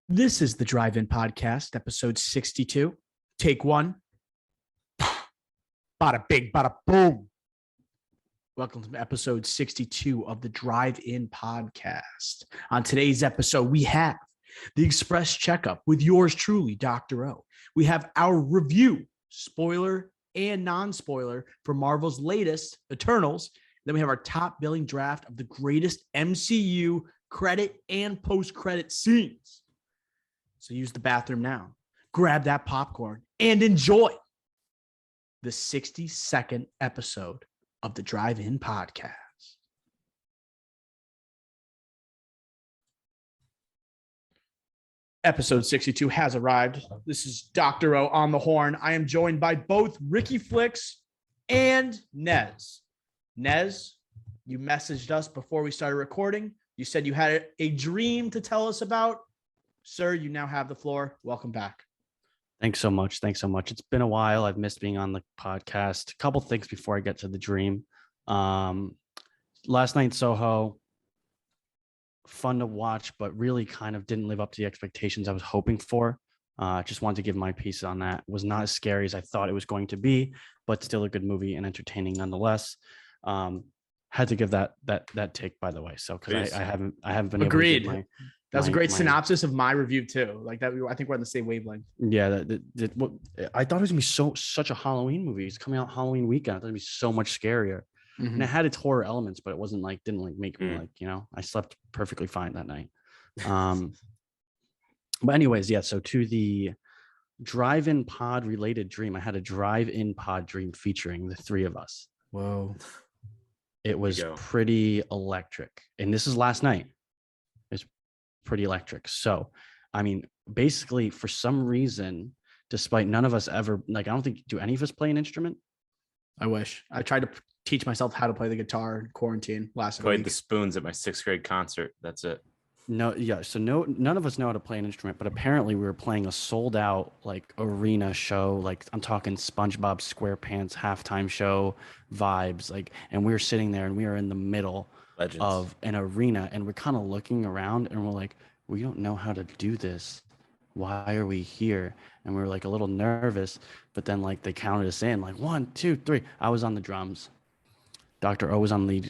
This is the Drive-In Podcast, episode 62. Take one. Bada big, bada boom. Welcome to episode 62 of the Drive-In Podcast. On today's episode, we have the Express Checkup with yours truly, Dr. O. We have our review, spoiler and non-spoiler, for Marvel's latest, Eternals. Then we have our top billing draft of the greatest MCU credit and post-credit scenes. So use the bathroom now, grab that popcorn, and enjoy the 60-second episode of the Drive-In Podcast. Episode 62 has arrived. This is Dr. O on the horn. I am joined by both Ricky Flicks and Nez. Nez, you messaged us before we started recording. You said you had a dream to tell us about. Sir, you now have the floor. Welcome back. Thanks so much. It's been a while. I've missed being on the podcast. A couple things before I get to the dream. Last night, Soho, fun to watch, but really kind of didn't live up to the expectations I was hoping for. Just wanted to give my piece on that. It was not as scary as I thought it was going to be, but still a good movie and entertaining nonetheless. Had to give that take, by the way. So because I haven't been Agreed. Able to give that was a great synopsis of my review too. Like that, I think we're on the same wavelength. Yeah, I thought it was gonna be such a Halloween movie. It's coming out Halloween weekend. I thought it'd be so much scarier. And it had its horror elements, but it wasn't didn't make me I slept perfectly fine that night. But anyways, yeah. So to the drive-in pod related dream, I had a drive-in pod dream featuring the three of us. Whoa. It was pretty electric. And this is last night. It's pretty electric. So, I mean, basically for some reason, despite none of us ever, I don't think, do any of us play an instrument? I wish. I tried to teach myself how to play the guitar in quarantine last week. Played the spoons at my 6th grade concert. That's it. No, yeah. So none of us know how to play an instrument, but apparently we were playing a sold out arena show. I'm talking SpongeBob SquarePants halftime show vibes. And we were sitting there and we were in the middle of an arena and we're kind of looking around and we're like, we don't know how to do this. Why are we here? And we were a little nervous, but then they counted us in 1, 2, 3. I was on the drums. Dr. O was on the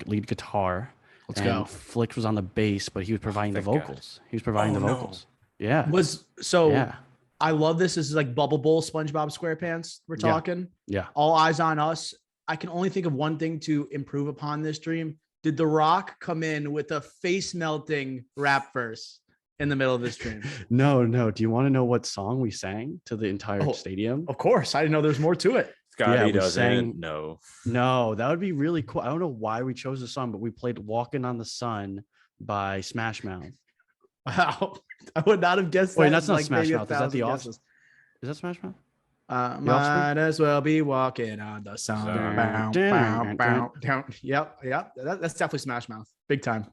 lead guitar. Let's go. Flick was on the bass, but he was providing the vocals. God. He was providing the vocals. Yeah. I love this. This is Bubble Bowl, SpongeBob SquarePants. We're talking. Yeah. All eyes on us. I can only think of one thing to improve upon this dream. Did The Rock come in with a face melting rap verse in the middle of this dream? No. Do you want to know what song we sang to the entire stadium? Of course. I didn't know there's more to it. Scotty doesn't. No, that would be really cool. I don't know why we chose the song, but we played "Walking on the Sun" by Smash Mouth. Wow, I would not have guessed. Wait, that's not Smash Mouth. Is that the Offspring? Is that Smash Mouth? Might as well be walking on the sun. Yep. That's definitely Smash Mouth. Big time.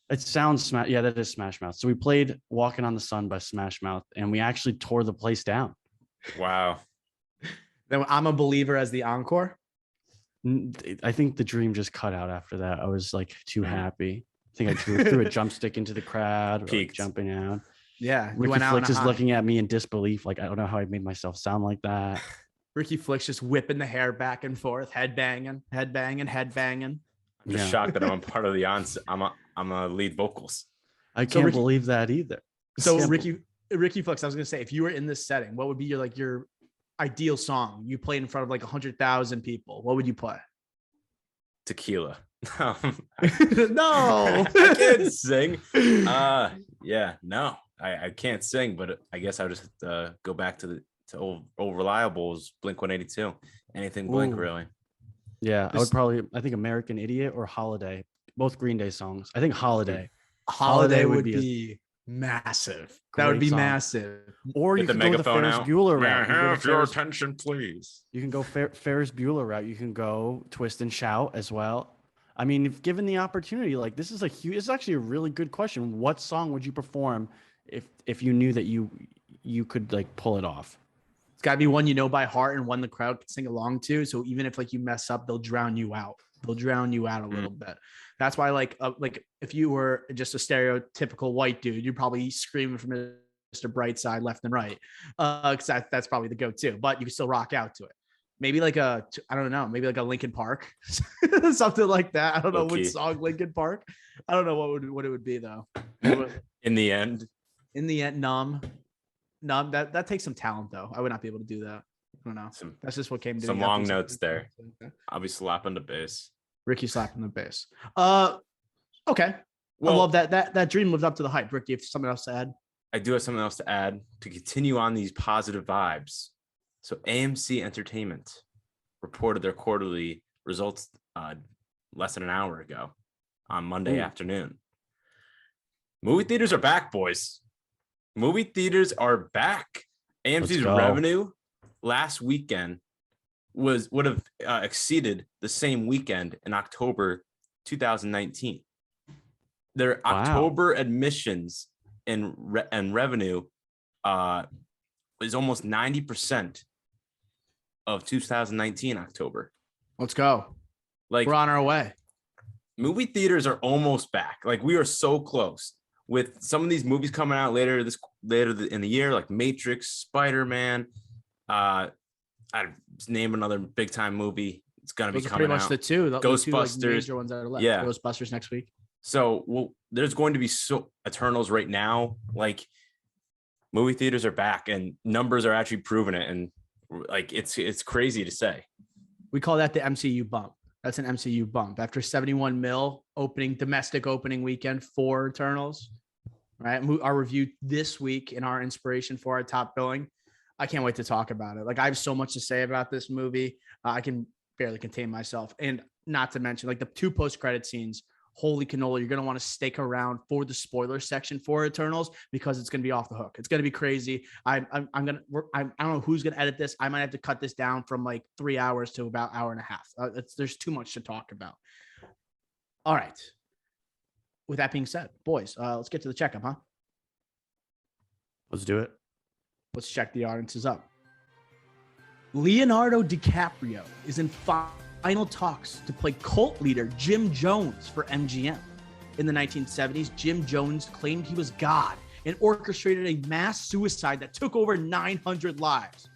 It sounds Smash. Yeah, that is Smash Mouth. So we played "Walking on the Sun" by Smash Mouth, and we actually tore the place down. Wow. Then I'm a believer as the encore. I think the dream just cut out after that. I was too happy. I think I threw a jump stick into the crowd, jumping out. Yeah, Ricky Flicks is looking at me in disbelief. I don't know how I made myself sound like that. Ricky Flicks just whipping the hair back and forth, head banging. I'm just shocked that I'm a part of the I'm a lead vocals. I can't believe that either. So Ricky Flicks, I was gonna say, if you were in this setting, what would be your ideal song? You played in front of 100,000 people. What would you play? Tequila. No, I can't sing. I can't sing, but I guess I would just go back to old reliables, Blink-182. Anything Blink, really. Yeah, I think American Idiot or Holiday, both Green Day songs. I think Holiday would be massive. That would be song. Massive. Or you can go the Ferris Bueller route. Have your attention, please. You can go Ferris Bueller route. You can go Twist and Shout as well. I mean, if given the opportunity, this is it's actually a really good question. What song would you perform if you knew that you could pull it off? It's got to be one you know by heart and one the crowd can sing along to. So even if you mess up, they'll drown you out. They'll drown you out a little bit. That's why, like if you were just a stereotypical white dude, you're probably screaming from Mr. Brightside left and right, because that's probably the go-to. But you can still rock out to it. Maybe like I don't know, maybe like a Linkin Park, something like that. I don't know what song Linkin Park. I don't know what it would be though. In the end, numb. That takes some talent though. I would not be able to do that. I don't know. That's just what came to some long notes there. I'll be slapping the bass. Ricky slapping the bass. Okay. Well, I love that dream lived up to the hype. Ricky, if something else to add. I do have something else to add to continue on these positive vibes. So AMC Entertainment reported their quarterly results less than an hour ago on Monday afternoon. Movie theaters are back, boys. Movie theaters are back. AMC's revenue last weekend would have exceeded the same weekend in October 2019. Their October admissions and revenue is almost 90% of 2019 October. Let's go. Like, we're on our way. Movie theaters are almost back. Like, we are so close with some of these movies coming out later in the year, like Matrix, Spider-Man. I name another big time movie. It's gonna be coming out. Pretty much the two. Ghostbusters. The two, like, major ones that are left. Yeah. Ghostbusters next week. So there's going to be Eternals right now. Like, movie theaters are back, and numbers are actually proving it. And like, it's crazy to say. We call that the MCU bump. That's an MCU bump after 71 mil domestic opening weekend for Eternals. Right. Our review this week and our inspiration for our top billing. I can't wait to talk about it. Like, I have so much to say about this movie. I can barely contain myself. And not to mention, like, the two post-credit scenes, holy cannoli, you're going to want to stick around for the spoiler section for Eternals, because it's going to be off the hook. It's going to be crazy. I don't know who's going to edit this. I might have to cut this down from like 3 hours to about hour and a half. There's too much to talk about. All right. With that being said, boys, let's get to the checkup, huh? Let's do it. Let's check the audiences up. Leonardo Dicaprio is in final talks to play cult leader Jim Jones for MGM. In the 1970s, Jim Jones claimed he was God and orchestrated a mass suicide that took over 900 lives.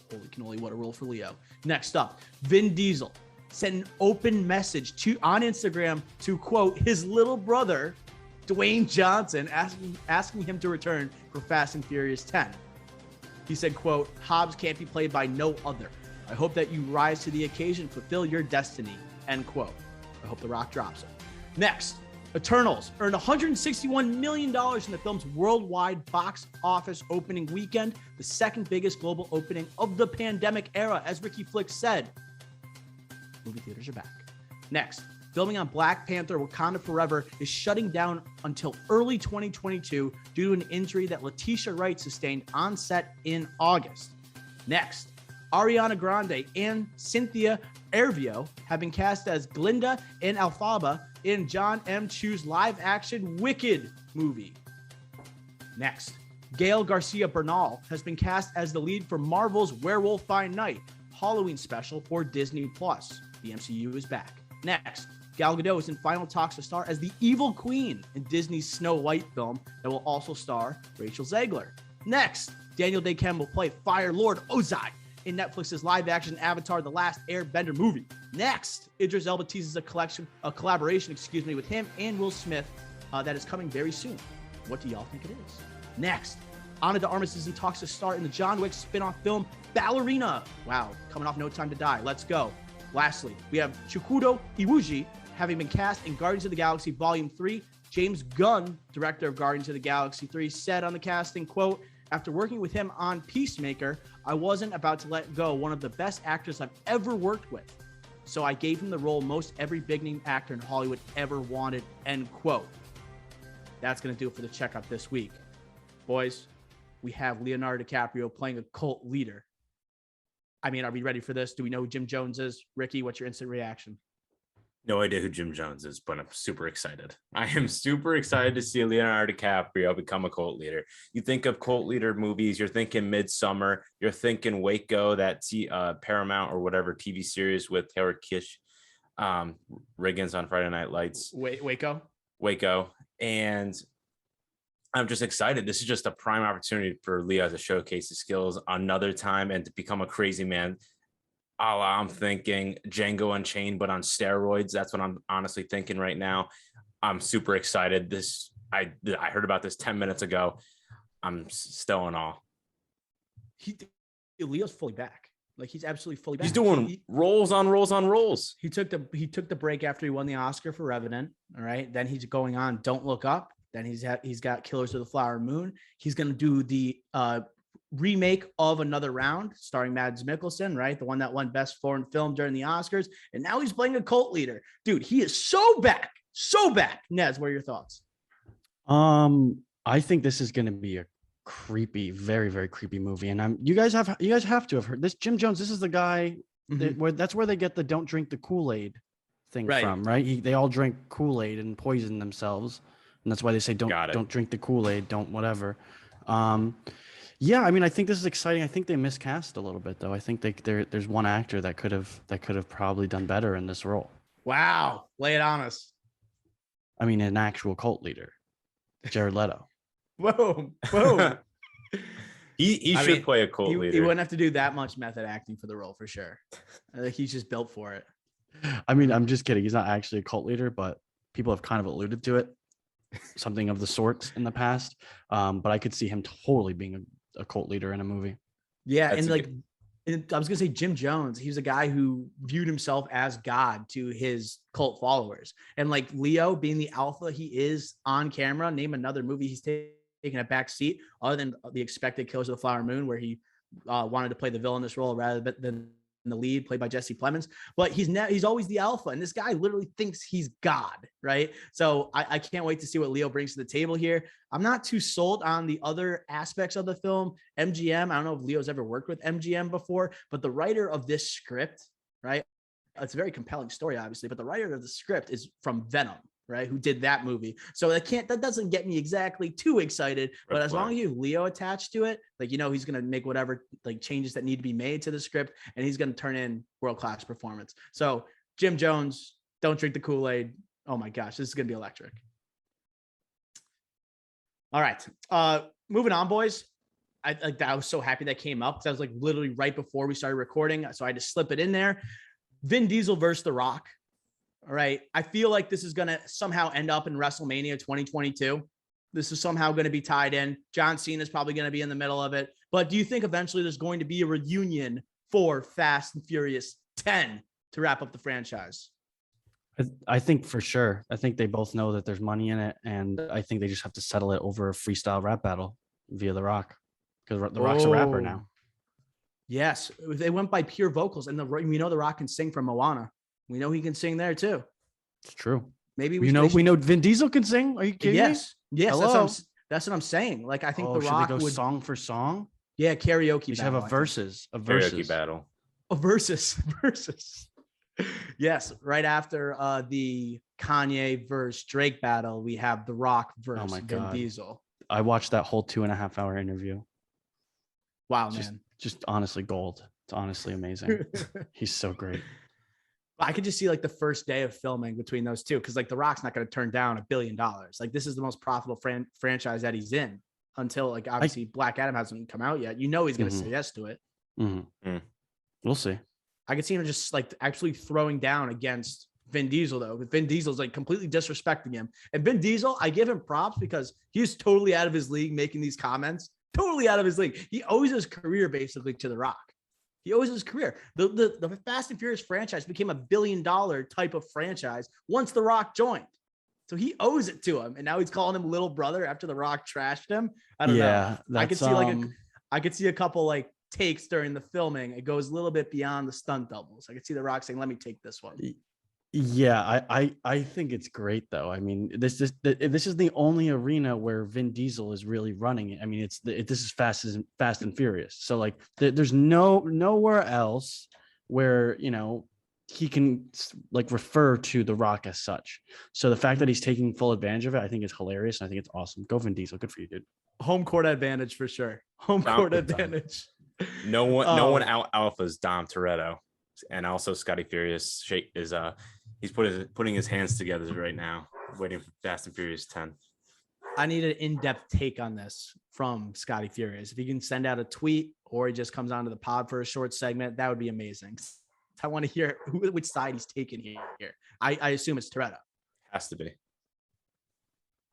Holy cannoli, what a role for Leo. Next up, Vin Diesel sent an open message on Instagram to, quote, his little brother, Dwayne Johnson, asking him to return for Fast and Furious 10. He said, quote, Hobbs can't be played by no other. I hope that you rise to the occasion, fulfill your destiny, end quote. I hope The Rock drops it. Next, Eternals earned $161 million in the film's worldwide box office opening weekend, the second biggest global opening of the pandemic era, as Ricky Flick said. Movie theaters are back. Next, filming on Black Panther Wakanda Forever is shutting down until early 2022 due to an injury that Letitia Wright sustained on set in August. Next, Ariana Grande and Cynthia Erivo have been cast as Glinda and Alphaba in John M. Chu's live-action Wicked movie. Next, Gail Garcia Bernal has been cast as the lead for Marvel's Werewolf by Night Halloween special for Disney+. The MCU is back. Next, Gal Gadot is in final talks to star as the Evil Queen in Disney's Snow White film that will also star Rachel Zegler. Next, Daniel Day-Kim will play Fire Lord Ozai in Netflix's live-action Avatar: The Last Airbender movie. Next, Idris Elba teases a collaboration with him and Will Smith that is coming very soon. What do y'all think it is? Next, Ana de Armas is in talks to star in the John Wick spin-off film Ballerina. Wow, coming off No Time to Die. Let's go. Lastly, we have Chikudo Iwuji having been cast in Guardians of the Galaxy Volume 3. James Gunn, director of Guardians of the Galaxy 3, said on the casting, quote, after working with him on Peacemaker, I wasn't about to let go one of the best actors I've ever worked with. So I gave him the role most every big-name actor in Hollywood ever wanted, end quote. That's going to do it for the checkup this week. Boys, we have Leonardo DiCaprio playing a cult leader. I mean, are we ready for this? Do we know who Jim Jones is? Ricky, what's your instant reaction? No idea who Jim Jones is, but I'm super excited. I am super excited to see Leonardo DiCaprio become a cult leader. You think of cult leader movies, you're thinking Midsummer, you're thinking Waco, that Paramount or whatever TV series with Taylor Kitsch. Riggins on Friday Night Lights, Waco. And I'm just excited. This is just a prime opportunity for Leo to showcase his skills another time and to become a crazy man. I'm thinking Django Unchained, but on steroids. That's what I'm honestly thinking right now. I'm super excited. I heard about this 10 minutes ago. I'm still in awe. Leo's fully back. Like, he's absolutely fully back. He's doing rolls on rolls on rolls. He took the break after he won the Oscar for Revenant. All right. Then he's going on Don't Look Up. Then he's got Killers of the Flower Moon. He's going to do the remake of Another Round starring Mads Mikkelsen, right? The one that won Best Foreign Film during the Oscars. And now he's playing a cult leader. Dude, he is so back. So back. Nez, what are your thoughts? I think this is going to be a creepy, very, very creepy movie. And you guys have to have heard this. Jim Jones, this is the guy that's where they get the don't drink the Kool-Aid thing from, right? They all drink Kool-Aid and poison themselves. And that's why they say don't drink the Kool-Aid, don't whatever. Yeah, I mean, I think this is exciting. I think they miscast a little bit, though. I think there's one actor that could have probably done better in this role. Wow, lay it on us. I mean, an actual cult leader, Jared Leto. Whoa. He should play a cult leader. He wouldn't have to do that much method acting for the role, for sure. I think he's just built for it. I mean, I'm just kidding. He's not actually a cult leader, but people have kind of alluded to it. Something of the sorts in the past, but I could see him totally being a cult leader in a movie. Yeah, I was gonna say Jim Jones. He was a guy who viewed himself as God to his cult followers, and like Leo being the alpha he is on camera. Name another movie he's taking a back seat other than the expected Killers of the Flower Moon, where he wanted to play the villainous role rather than the lead, played by Jesse Plemons. But he's always the alpha, and this guy literally thinks he's God, right? So I can't wait to see what Leo brings to the table here. I'm not too sold on the other aspects of the film. MGM, I don't know if Leo's ever worked with MGM before, but the writer of this script, right? It's a very compelling story, obviously, but the writer of the script is from Venom, right? Who did that movie. So that doesn't get me exactly too excited, but as long as you have Leo attached to it, like, he's going to make whatever like changes that need to be made to the script, and he's going to turn in world-class performance. So Jim Jones, don't drink the Kool-Aid. Oh my gosh, this is going to be electric. All right. Moving on, boys. I was so happy that came up because I was like literally right before we started recording. So I had to slip it in there. Vin Diesel versus The Rock. All right. I feel like this is going to somehow end up in WrestleMania 2022. This is somehow going to be tied in. John Cena is probably going to be in the middle of it. But do you think eventually there's going to be a reunion for Fast and Furious 10 to wrap up the franchise? I think for sure. I think they both know that there's money in it. And I think they just have to settle it over a freestyle rap battle via The Rock. Because The Rock's a rapper now. Yes. They went by pure vocals. And we know The Rock can sing from Moana. We know he can sing there too. It's true. Maybe we know Vin Diesel can sing. Are you kidding me? Yes. That's what I'm saying. Like, I think The Rock would song for song. Yeah, karaoke. We should have a versus. Karaoke battle. A versus. Yes, right after the Kanye versus Drake battle, we have The Rock versus Vin Diesel. I watched that whole 2.5 hour interview. Wow, man. Just honestly gold. It's honestly amazing. He's so great. I could just see like the first day of filming between those two, because like The Rock's not going to turn down $1 billion. Like, this is the most profitable franchise that he's in until like obviously Black Adam hasn't come out yet. He's going to say yes to it. We'll see. I could see him just like actually throwing down against Vin Diesel though. Vin Diesel's like completely disrespecting him. And Vin Diesel, I give him props because he's totally out of his league making these comments. Totally out of his league. He owes his career basically to The Rock. He owes his career. The Fast and Furious franchise became $1 billion type of franchise once The Rock joined. So he owes it to him. And now he's calling him little brother after The Rock trashed him. I don't know. I could see I could see a couple like takes during the filming. It goes a little bit beyond the stunt doubles. I could see The Rock saying, let me take this one. Yeah, I think it's great though. I mean, this is the only arena where Vin Diesel is really running it. I mean, this is Fast and Furious. So like, there's nowhere else where he can like refer to The Rock as such. So the fact that he's taking full advantage of it, I think is hilarious, and I think it's awesome. Go Vin Diesel, good for you, dude. Home court advantage for sure. Home court advantage. No one out alphas Dom Toretto. And also Scotty Furious is He's putting his hands together right now, waiting for Fast and Furious 10. I need an in-depth take on this from Scotty Furious. If he can send out a tweet or he just comes onto the pod for a short segment, that would be amazing. I want to hear which side he's taking here. I assume it's Toretto. Has to be.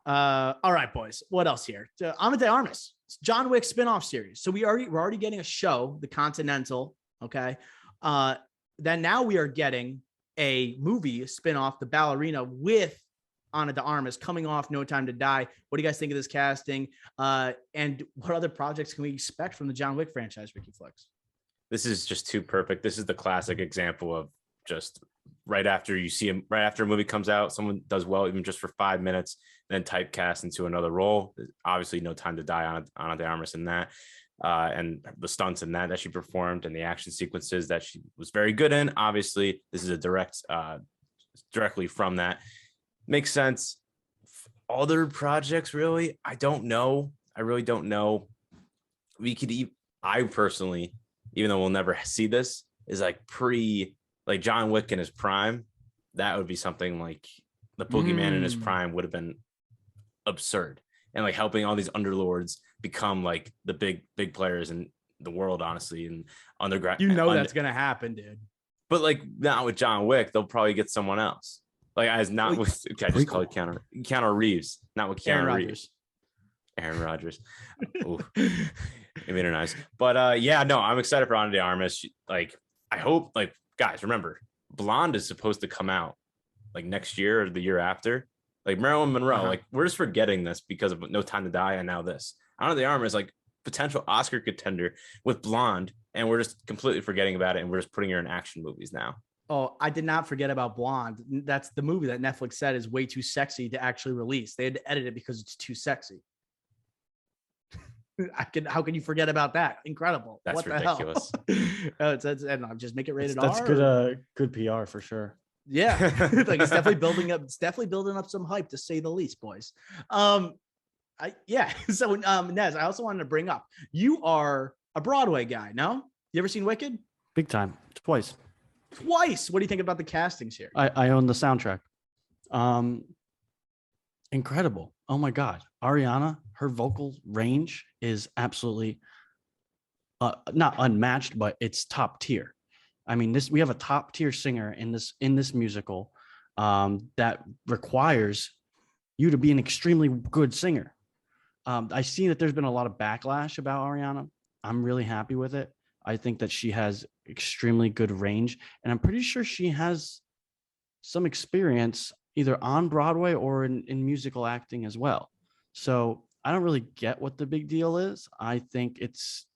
All right, boys. What else here? Ana de Armas. It's John Wick spinoff series. So we're already getting a show, The Continental. Okay. Then now we are getting a movie spinoff, The Ballerina, with Ana de Armas coming off No Time to Die. What do you guys think of this casting? And what other projects can we expect from the John Wick franchise, Ricky Flex? This is just too perfect. This is the classic example of just right after a movie comes out, someone does well, even just for 5 minutes, then typecast into another role. Obviously, No Time to Die on Ana de Armas in that. And the stunts in that she performed and the action sequences that she was very good in. Obviously, this is a directly from that. Makes sense. Other projects, really, I don't know. I really don't know. I personally, even though we'll never see this, is like John Wick in his prime. That would be something like the Boogeyman in his prime would have been absurd. And like helping all these underlords become like the big players in the world, honestly, and underground. That's gonna happen, dude. But like not with John Wick, they'll probably get someone else. Like I just call it Keanu Reeves, not with Keanu Reeves. Aaron Rodgers. Ooh, it made her nice. But I'm excited for Ana de Armas. I hope, guys, remember, Blonde is supposed to come out like next year or the year after. Like Marilyn Monroe, we're just forgetting this because of No Time to Die and now this. Ana de Armas like potential Oscar contender with Blonde, and we're just completely forgetting about it, and we're just putting her in action movies now. Oh, I did not forget about Blonde. That's the movie that Netflix said is way too sexy to actually release. They had to edit it because it's too sexy. How can you forget about that? Incredible. That's what ridiculous. And just make it rated R. That's good PR for sure. Yeah. It's definitely building up some hype, to say the least, boys. So Nez, I also wanted to bring up, you are a Broadway guy, no? You ever seen Wicked? Big time. Twice. What do you think about the castings here? I own the soundtrack. Incredible. Oh my God. Ariana, her vocal range is absolutely not unmatched, but it's top tier. I mean, we have a top tier singer in this musical that requires you to be an extremely good singer. I see that there's been a lot of backlash about Ariana. I'm really happy with it. I think that she has extremely good range, and I'm pretty sure she has some experience either on Broadway or in musical acting as well. So I don't really get what the big deal is. I think it's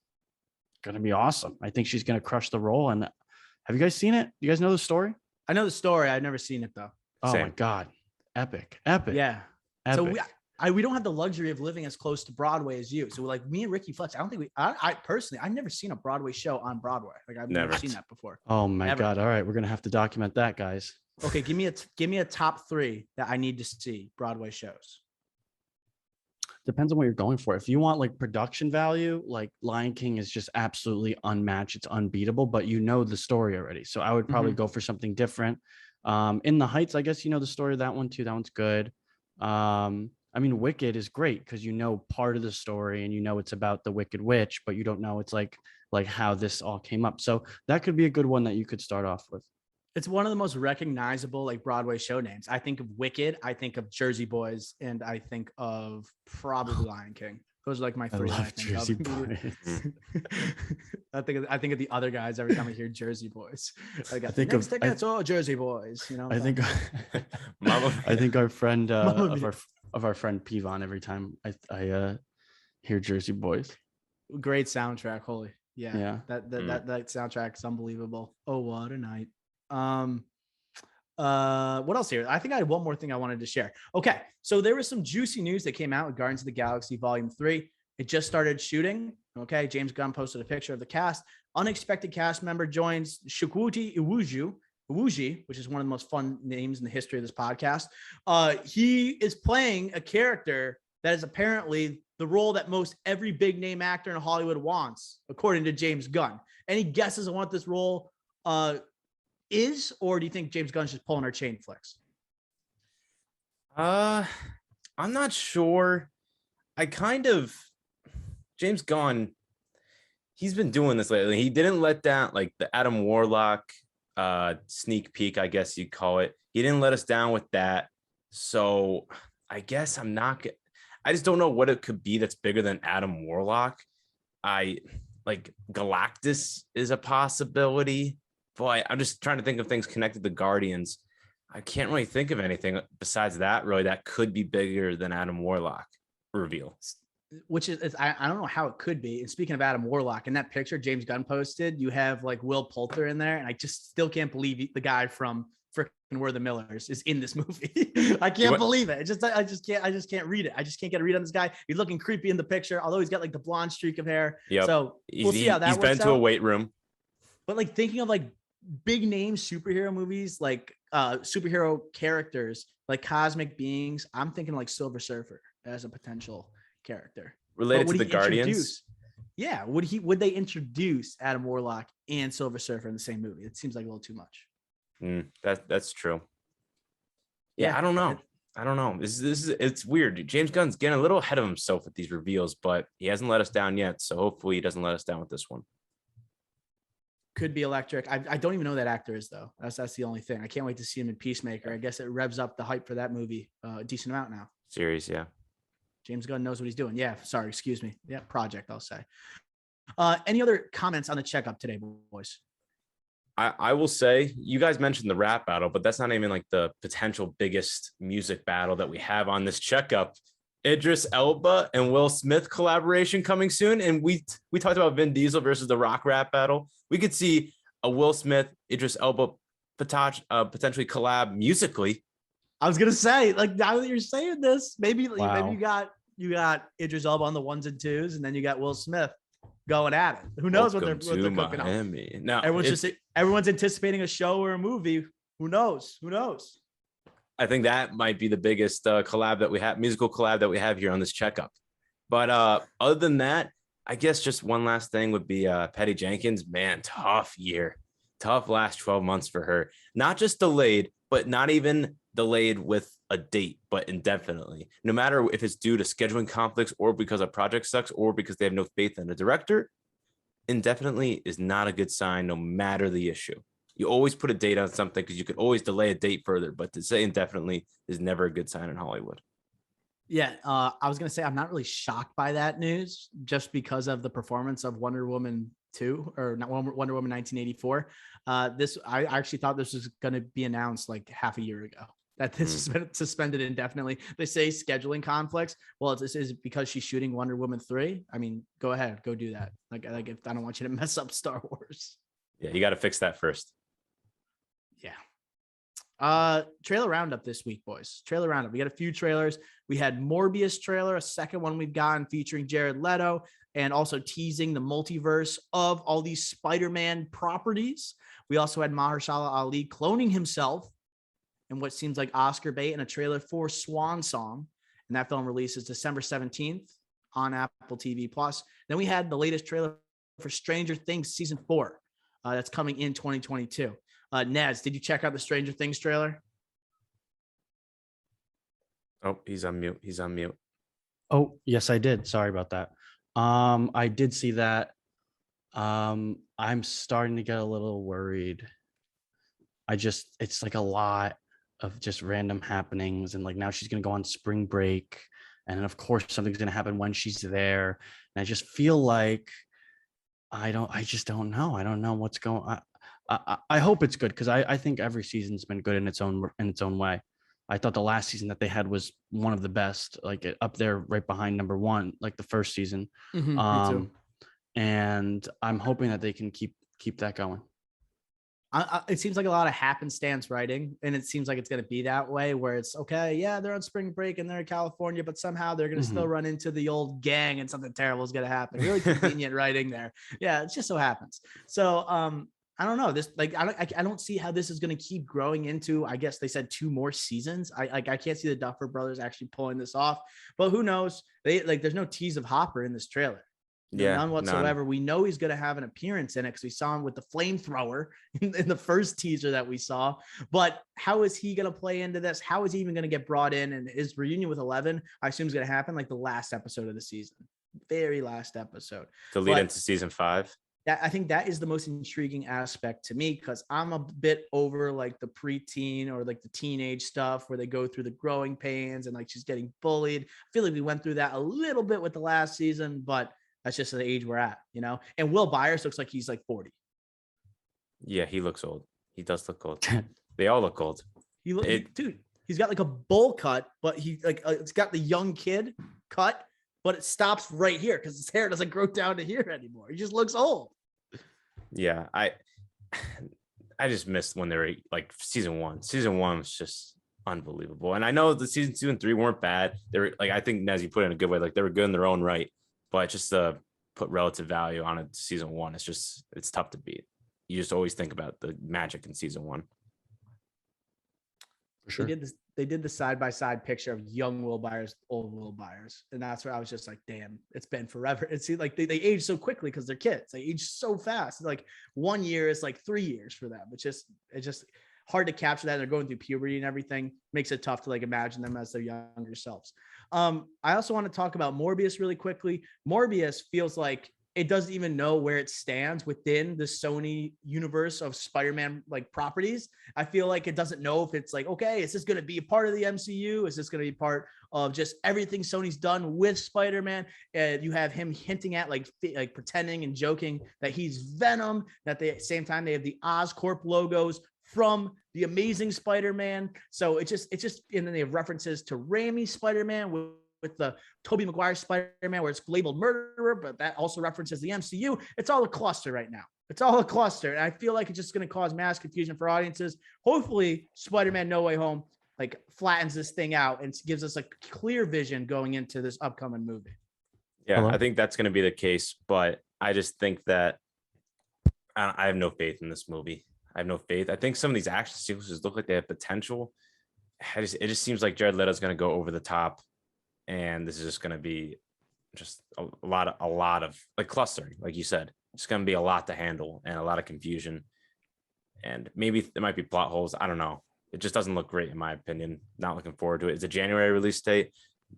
going to be awesome. I think she's going to crush the role. And have you guys seen it? You guys know the story? I know the story. I've never seen it though. Oh my God. Epic. Yeah. Epic. So we don't have the luxury of living as close to Broadway as you. So like me and Ricky Flex, I don't think I personally, I've never seen a Broadway show on Broadway. Like I've never seen that before. Oh my God. All right. We're going to have to document that, guys. Okay. Give me a top 3 that I need to see Broadway shows. Depends on what you're going for. If you want like production value, like Lion King is just absolutely unmatched. It's unbeatable, but you know the story already. So I would probably go for something different. In the Heights, I guess you know the story of that one too. That one's good. I mean, Wicked is great because you know part of the story and you know it's about the Wicked Witch, but you don't know it's like how this all came up. So that could be a good one that you could start off with. It's one of the most recognizable like Broadway show names. I think of Wicked, I think of Jersey Boys, and I think of probably Lion King. Those are like my 3. I think Jersey Boys. I think of the other guys every time I hear Jersey Boys. Like, I think it's all Jersey Boys. You know. I think our friend of our friend Pivon, every time I hear Jersey Boys. Great soundtrack. Holy yeah. That soundtrack is unbelievable. Oh, what a night. What else here? I think I had one more thing I wanted to share. Okay, so there was some juicy news that came out with Guardians of the Galaxy Volume 3. It just started shooting. Okay, James Gunn posted a picture of the cast. Unexpected cast member joins Chukwuti Iwuji, which is one of the most fun names in the history of this podcast. He is playing a character that is apparently the role that most every big name actor in Hollywood wants, according to James Gunn. Any guesses on what this role is, or do you think James Gunn's just pulling our chain flicks? I'm not sure. James Gunn, he's been doing this lately. He didn't let down like the Adam Warlock sneak peek, I guess you'd call it. He didn't let us down with that. So I guess I just don't know what it could be that's bigger than Adam Warlock. I like Galactus is a possibility, but I'm just trying to think of things connected to Guardians. I can't really think of anything besides that really that could be bigger than Adam Warlock reveal. Which is I don't know how it could be. And speaking of Adam Warlock, in that picture James Gunn posted, you have like Will Poulter in there, and I just still can't believe the guy from freaking We're the Millers is in this movie. I can't believe it. I just can't read it. I just can't get a read on this guy. He's looking creepy in the picture, although he's got like the blonde streak of hair. Yep. So we'll see how that works. He's been to a weight room. But like thinking of like big name superhero movies, like superhero characters, like cosmic beings, I'm thinking like Silver Surfer as a potential character related to the Guardians. Yeah, would they introduce Adam Warlock and Silver Surfer in the same movie? It seems like a little too much. That's true. Yeah, I don't know. It's weird. James Gunn's getting a little ahead of himself with these reveals, but he hasn't let us down yet. So hopefully he doesn't let us down with this one. Could be electric. I don't even know who that actor is though. That's the only thing. I can't wait to see him in Peacemaker. I guess it revs up the hype for that movie a decent amount now. Series, yeah. James Gunn knows what he's doing. Yeah, sorry, excuse me. Yeah, project, I'll say. Any other comments on the checkup today, boys? I will say, you guys mentioned the rap battle, but that's not even like the potential biggest music battle that we have on this checkup. Idris Elba and Will Smith collaboration coming soon. And we talked about Vin Diesel versus the Rock rap battle. We could see a Will Smith, Idris Elba potentially collab musically. I was gonna say, like, now that you're saying this, maybe Wow. maybe you got Idris Elba on the ones and twos, and then you got Will Smith going at it. Who knows what they're cooking Miami. up? No, Everyone's anticipating a show or a movie. Who knows? I think that might be the biggest musical collab that we have here on this checkup. But other than that, I guess just one last thing would be Patty Jenkins. Man, tough year. Tough last 12 months for her. Not just delayed, but not even delayed with a date, but indefinitely. No matter if it's due to scheduling conflicts or because a project sucks or because they have no faith in the director, indefinitely is not a good sign no matter the issue. You always put a date on something because you could always delay a date further, but to say indefinitely is never a good sign in Hollywood. Yeah, I was gonna say I'm not really shocked by that news just because of the performance of Wonder Woman 2 or not Wonder Woman 1984. I actually thought this was going to be announced like half a year ago that this has been suspended indefinitely. They say scheduling conflicts. Well, this is because she's shooting Wonder Woman 3. I mean, go ahead, go do that. Like if I don't want you to mess up Star Wars. Yeah, you got to fix that first. Yeah. Trailer roundup this week, boys. Trailer roundup. We got a few trailers. We had Morbius trailer, a second one we've gotten featuring Jared Leto, and also teasing the multiverse of all these Spider-Man properties. We also had Mahershala Ali cloning himself in what seems like Oscar bait in a trailer for Swan Song. And that film releases December 17th on Apple TV Plus. Then we had the latest trailer for Stranger Things season 4. That's coming in 2022. Naz, did you check out the Stranger Things trailer? Oh, he's on mute. Oh, yes, I did. Sorry about that. I did see that. I'm starting to get a little worried. It's like a lot of just random happenings. And like now she's going to go on spring break. And of course, something's going to happen when she's there. And I just feel like I just don't know. I don't know what's going on. I hope it's good because I think every season's been good in its own way. I thought the last season that they had was one of the best, like up there right behind number one, like the first season. Me too. And I'm hoping that they can keep that going. It seems like a lot of happenstance writing, and it seems like it's going to be that way where it's okay. Yeah, they're on spring break and they're in California, but somehow they're going to still run into the old gang and something terrible is going to happen. Really convenient writing there. Yeah, it just so happens. So, I don't know this. Like, I don't see how this is going to keep growing into. I guess they said 2 more seasons. I can't see the Duffer Brothers actually pulling this off. But who knows? There's no tease of Hopper in this trailer. Yeah, none whatsoever. We know he's going to have an appearance in it because we saw him with the flamethrower in the first teaser that we saw. But how is he going to play into this? How is he even going to get brought in? And his reunion with 11, I assume, is going to happen like the last episode of the season, very last episode. To lead into season 5. I think that is the most intriguing aspect to me, because I'm a bit over like the preteen or like the teenage stuff where they go through the growing pains and like she's getting bullied. I feel like we went through that a little bit with the last season, but that's just the age we're at, And Will Byers looks like he's like 40. Yeah, he looks old. He does look old. They all look old. Dude, he's got like a bowl cut, but he like it's got the young kid cut, but it stops right here because his hair doesn't grow down to here anymore. He just looks old. Yeah, I just missed when they were like season 1. Season 1 was just unbelievable. And I know the season 2 and 3 weren't bad. They were like, I think Nez, you put it in a good way, like they were good in their own right. But just to put relative value on it, season 1, it's tough to beat. You just always think about the magic in season 1. For sure. They did the side-by-side picture of young Will Byers, old Will Byers. And that's where I was just like, damn, it's been forever. It seems like they age so quickly because they're kids. They age so fast. Like 1 year is like 3 years for them. It's just hard to capture that. They're going through puberty and everything. Makes it tough to like imagine them as their younger selves. I also want to talk about Morbius really quickly. Morbius feels like it doesn't even know where it stands within the Sony universe of Spider-Man like properties. I feel like it doesn't know if it's like, okay, is this going to be a part of the MCU? Is this going to be part of just everything Sony's done with Spider-Man? You have him hinting at like pretending and joking that he's Venom, that they, at the same time they have the Oscorp logos from the Amazing Spider-Man. So it's just, and then they have references to Raimi's Spider-Man with the Tobey Maguire Spider-Man where it's labeled murderer, but that also references the MCU. It's all a cluster right now. It's all a cluster. And I feel like it's just going to cause mass confusion for audiences. Hopefully Spider-Man No Way Home like flattens this thing out and gives us a clear vision going into this upcoming movie. Yeah, Hello? I think that's going to be the case, but I just think that I have no faith in this movie. I have no faith. I think some of these action sequences look like they have potential. It just seems like Jared Leto's going to go over the top. And this is just going to be just a lot of like clustering, like you said. It's going to be a lot to handle and a lot of confusion. And maybe there might be plot holes. I don't know. It just doesn't look great, in my opinion. Not looking forward to it. It's a January release date.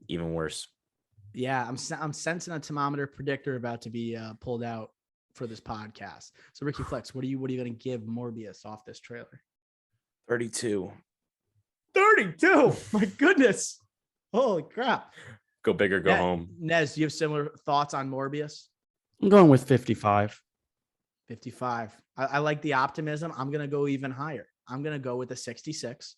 Even worse. Yeah, I'm sensing a thermometer predictor about to be pulled out for this podcast. So Ricky Flex, what are you going to give Morbius off this trailer? 32. 32. My goodness. Holy crap. Go big or go home. Nez, do you have similar thoughts on Morbius? I'm going with 55. 55. I like the optimism. I'm going to go even higher. I'm going to go with a 66.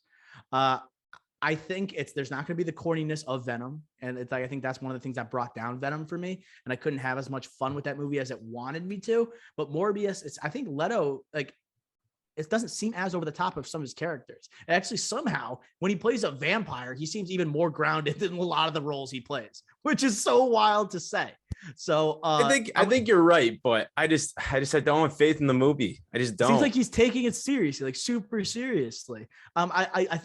I think there's not going to be the corniness of Venom. And it's like, I think that's one of the things that brought down Venom for me. And I couldn't have as much fun with that movie as it wanted me to. But Morbius, I think Leto, like, it doesn't seem as over the top of some of his characters. And actually, somehow, when he plays a vampire, he seems even more grounded than a lot of the roles he plays, which is so wild to say. So I think you're right, but I don't have faith in the movie. I just don't. Seems like he's taking it seriously, like super seriously. I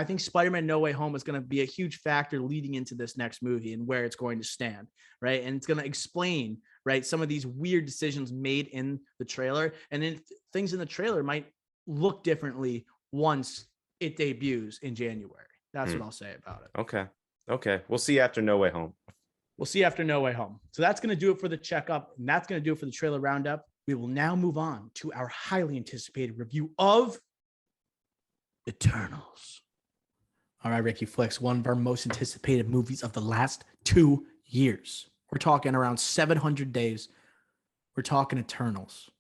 think Spider-Man No Way Home is going to be a huge factor leading into this next movie and where it's going to stand, right? And it's going to explain, right, some of these weird decisions made in the trailer, and then things in the trailer might look differently once it debuts in January. That's what I'll say about it. Okay. We'll see after No Way Home. So that's going to do it for the checkup, and that's going to do it for the trailer roundup. We will now move on to our highly anticipated review of Eternals. All right, Ricky Flicks, one of our most anticipated movies of the last 2 years. We're talking around 700 days. We're talking Eternals.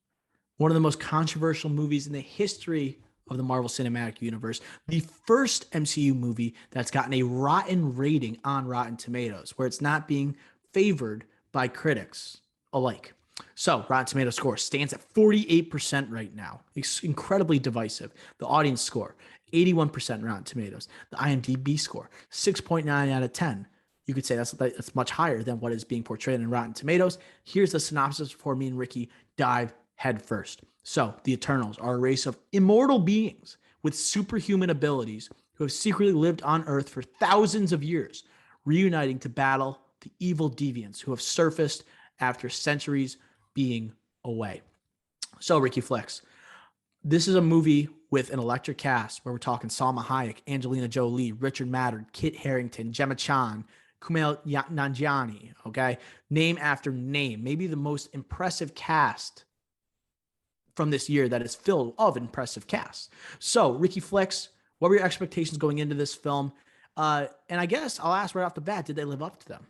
One of the most controversial movies in the history of the Marvel Cinematic Universe. The first MCU movie that's gotten a rotten rating on Rotten Tomatoes, where it's not being favored by critics alike. So Rotten Tomatoes score stands at 48% right now. It's incredibly divisive. The audience score, 81% Rotten Tomatoes. The IMDb score, 6.9 out of 10. You could say that's much higher than what is being portrayed in Rotten Tomatoes. Here's the synopsis before me and Ricky dive head first. So the Eternals are a race of immortal beings with superhuman abilities who have secretly lived on Earth for thousands of years, reuniting to battle the evil deviants who have surfaced after centuries being away. So, Ricky Flex, this is a movie with an electric cast where we're talking Salma Hayek, Angelina Jolie, Richard Madden, Kit Harington, Gemma Chan, Kumail Nanjiani, okay? Name after name. Maybe the most impressive cast from this year that is filled of impressive casts. So, Ricky Flex, what were your expectations going into this film? And I guess I'll ask right off the bat, did they live up to them?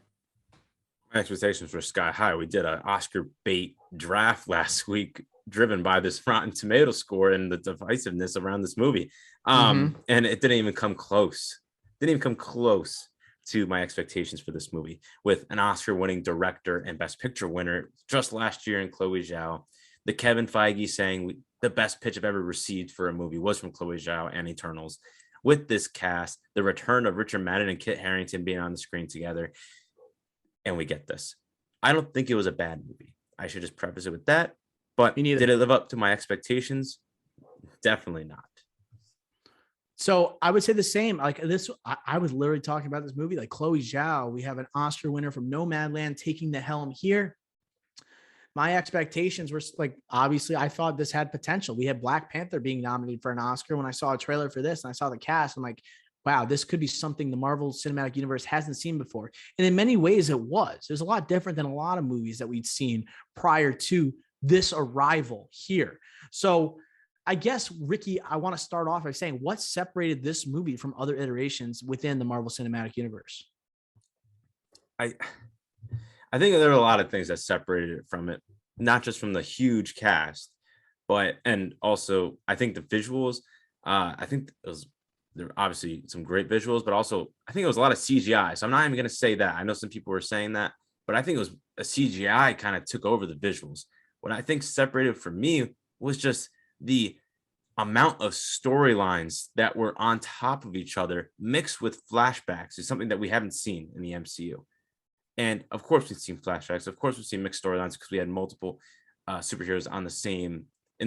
My expectations were sky high. We did an Oscar bait draft last week, driven by this Rotten Tomato score and the divisiveness around this movie. And it didn't even come close. To my expectations for this movie, with an Oscar-winning director and Best Picture winner just last year in Chloe Zhao. The Kevin Feige saying the best pitch I've ever received for a movie was from Chloe Zhao and Eternals. With this cast, the return of Richard Madden and Kit Harington being on the screen together, and we get this. I don't think it was a bad movie. I should just preface it with that. But did it live up to my expectations? Definitely not. So I would say the same. Like this, I was literally talking about this movie, like Chloe Zhao. We have an Oscar winner from Nomadland taking the helm here. My expectations were like, obviously, I thought this had potential. We had Black Panther being nominated for an Oscar. When I saw a trailer for this and I saw the cast, I'm like, wow, this could be something the Marvel Cinematic Universe hasn't seen before. And in many ways, it was. It was a lot different than a lot of movies that we'd seen prior to this arrival here. So I guess, Ricky, I want to start off by saying what separated this movie from other iterations within the Marvel Cinematic Universe? I think there are a lot of things that separated it from it, not just from the huge cast, but, and also I think the visuals, I think there were obviously some great visuals, but also I think it was a lot of CGI. So I'm not even going to say that. I know some people were saying that, but I think it was a CGI kind of took over the visuals. What I think separated for me was just the amount of storylines that were on top of each other mixed with flashbacks is something that we haven't seen in the MCU. And of course we've seen flashbacks. Of course we've seen mixed storylines because we had multiple superheroes in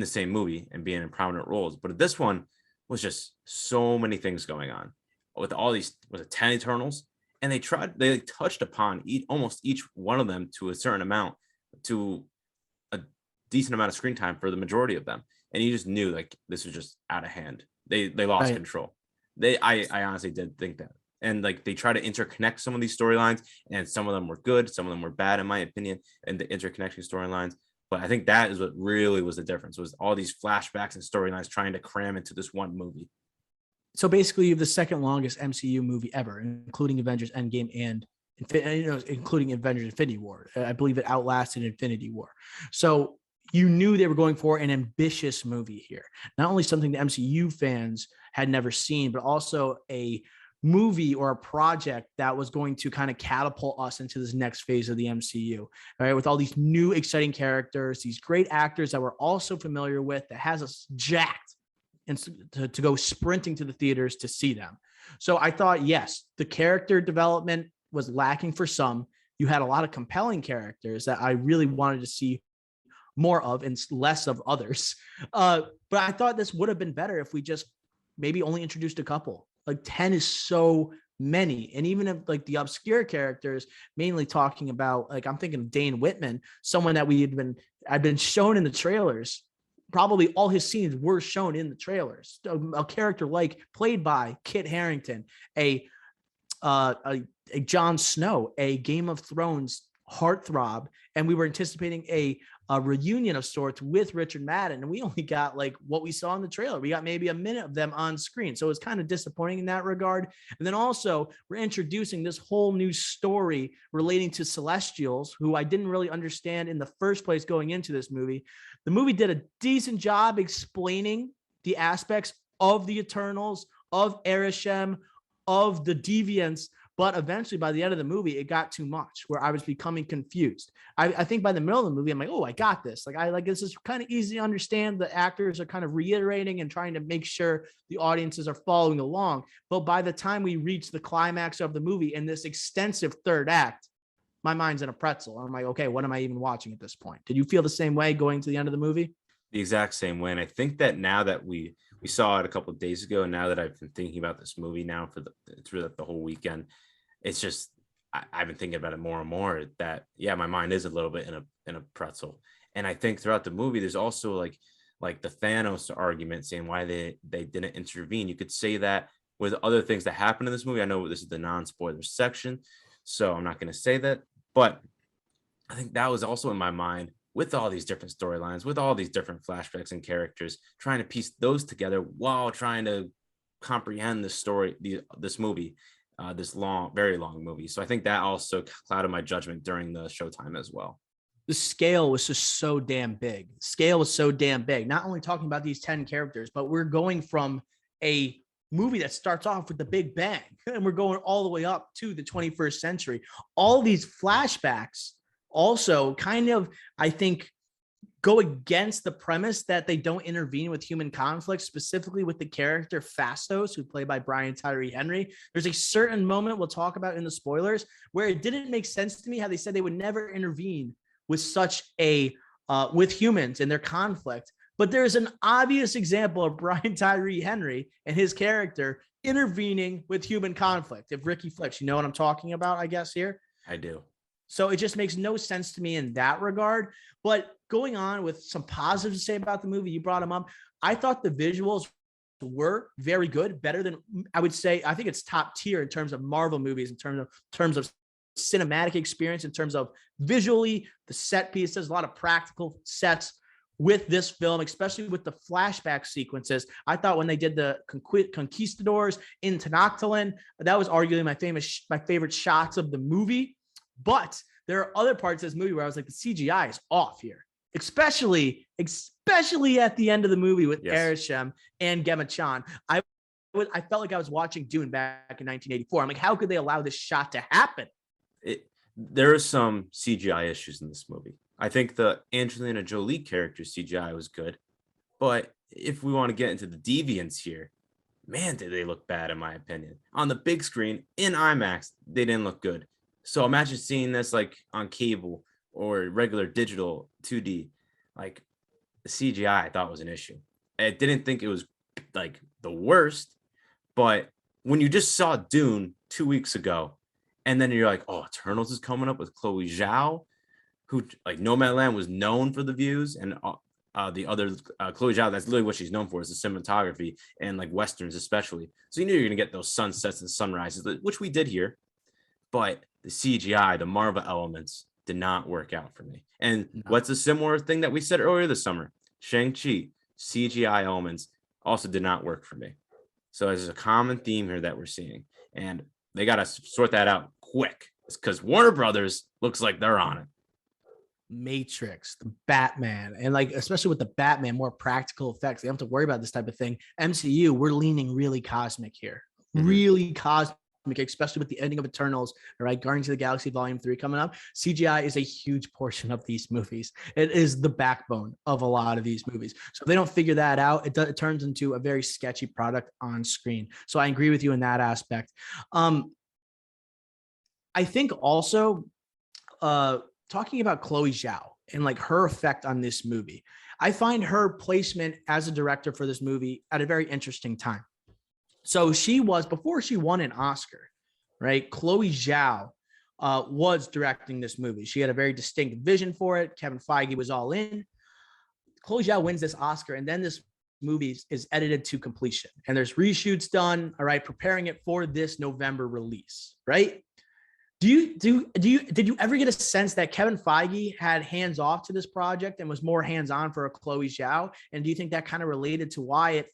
the same movie and being in prominent roles. But this one was just so many things going on with all these, was it 10 Eternals? And they touched upon almost each one of them to a certain amount, to a decent amount of screen time for the majority of them. And you just knew like this was just out of hand. They lost control. I honestly did think that. And like they try to interconnect some of these storylines, and some of them were good, some of them were bad in my opinion, and the interconnection storylines. But I think that is what really was the difference, was all these flashbacks and storylines trying to cram into this one movie. So basically, you have the second longest MCU movie ever, including Avengers Endgame and including Avengers Infinity War. I believe it outlasted Infinity War. So you knew they were going for an ambitious movie here. Not only something the MCU fans had never seen, but also a movie or a project that was going to kind of catapult us into this next phase of the MCU, right? With all these new exciting characters, these great actors that we're also familiar with, that has us jacked and to go sprinting to the theaters to see them. So I thought, yes, the character development was lacking for some. You had a lot of compelling characters that I really wanted to see more of and less of others. But I thought this would have been better if we just maybe only introduced a couple. Like 10 is so many. And even if like the obscure characters, mainly talking about, like, I'm thinking of Dane Whitman, someone that I'd been shown in the trailers. Probably all his scenes were shown in the trailers. A character like played by Kit Harington, a Jon Snow, a Game of Thrones heartthrob, and we were anticipating a reunion of sorts with Richard Madden, and we only got like what we saw in the trailer. We got maybe a minute of them on screen, so it's kind of disappointing in that regard. And then also we're introducing this whole new story relating to Celestials, who I didn't really understand in the first place going into this movie. The movie did a decent job explaining the aspects of the Eternals, of Arishem, of the Deviants, but eventually by the end of the movie, it got too much where I was becoming confused. I think by the middle of the movie, I'm like, oh, I got this. Like this is kind of easy to understand. The actors are kind of reiterating and trying to make sure the audiences are following along. But by the time we reach the climax of the movie in this extensive third act, my mind's in a pretzel. I'm like, okay, what am I even watching at this point? Did you feel the same way going to the end of the movie? The exact same way. And I think that now that we saw it a couple of days ago, and now that I've been thinking about this movie now through the whole weekend, it's just, I've been thinking about it more and more that, yeah, my mind is a little bit in a pretzel. And I think throughout the movie, there's also like the Thanos argument saying why they didn't intervene. You could say that with other things that happen in this movie. I know this is the non-spoiler section, so I'm not going to say that, but I think that was also in my mind with all these different storylines, with all these different flashbacks and characters, trying to piece those together while trying to comprehend this story, this movie, this long, very long movie. So I think that also clouded my judgment during the showtime as well. The scale was just so damn big. Scale was so damn big. Not only talking about these 10 characters, but we're going from a movie that starts off with the Big Bang, and we're going all the way up to the 21st century. All these flashbacks also kind of, I think, go against the premise that they don't intervene with human conflict, specifically with the character Fastos, who's played by Brian Tyree Henry. There's a certain moment we'll talk about in the spoilers where it didn't make sense to me how they said they would never intervene with such a with humans and their conflict. But there's an obvious example of Brian Tyree Henry and his character intervening with human conflict. If Ricky flips, you know what I'm talking about, I guess, here? I do. So it just makes no sense to me in that regard. But going on with some positives to say about the movie, you brought them up. I thought the visuals were very good, better than, I would say, I think it's top tier in terms of Marvel movies, in terms of cinematic experience, in terms of visually, the set pieces, a lot of practical sets with this film, especially with the flashback sequences. I thought when they did the conquistadors in Tenochtitlan, that was arguably my favorite shots of the movie. But there are other parts of this movie where I was like, the CGI is off here, especially at the end of the movie with Arishem and Gemma Chan. I felt like I was watching Dune back in 1984. I'm like, how could they allow this shot to happen? There are some CGI issues in this movie. I think the Angelina Jolie character CGI was good, but if we want to get into the deviance here, man, did they look bad in my opinion. On the big screen in IMAX, they didn't look good. So imagine seeing this like on cable or regular digital 2D. Like the CGI, I thought was an issue. I didn't think it was like the worst, but when you just saw Dune 2 weeks ago, and then you're like, oh, Eternals is coming up with Chloe Zhao, who like Nomadland was known for the views, and the other Chloe Zhao, that's literally what she's known for, is the cinematography and like westerns especially. So you knew you're gonna get those sunsets and sunrises, which we did here, but the CGI, the Marvel elements did not work out for me. And what's a similar thing that we said earlier this summer? Shang-Chi, CGI elements also did not work for me. So there's a common theme here that we're seeing, and they got to sort that out quick because Warner Brothers looks like they're on it. Matrix, the Batman, and like especially with the Batman, more practical effects. They don't have to worry about this type of thing. MCU, we're leaning really cosmic here, really cosmic, especially with the ending of Eternals, right? Guardians of the Galaxy Volume 3 coming up. CGI is a huge portion of these movies. It is the backbone of a lot of these movies. So if they don't figure that out, it turns into a very sketchy product on screen. So I agree with you in that aspect. I think also talking about Chloe Zhao and like her effect on this movie, I find her placement as a director for this movie at a very interesting time. So she was, before she won an Oscar, right? Chloe Zhao was directing this movie. She had a very distinct vision for it. Kevin Feige was all in. Chloe Zhao wins this Oscar, and then this movie is edited to completion. And there's reshoots done, all right, preparing it for this November release, right? Did you ever get a sense that Kevin Feige had hands off to this project and was more hands on for a Chloe Zhao? And do you think that kind of related to why it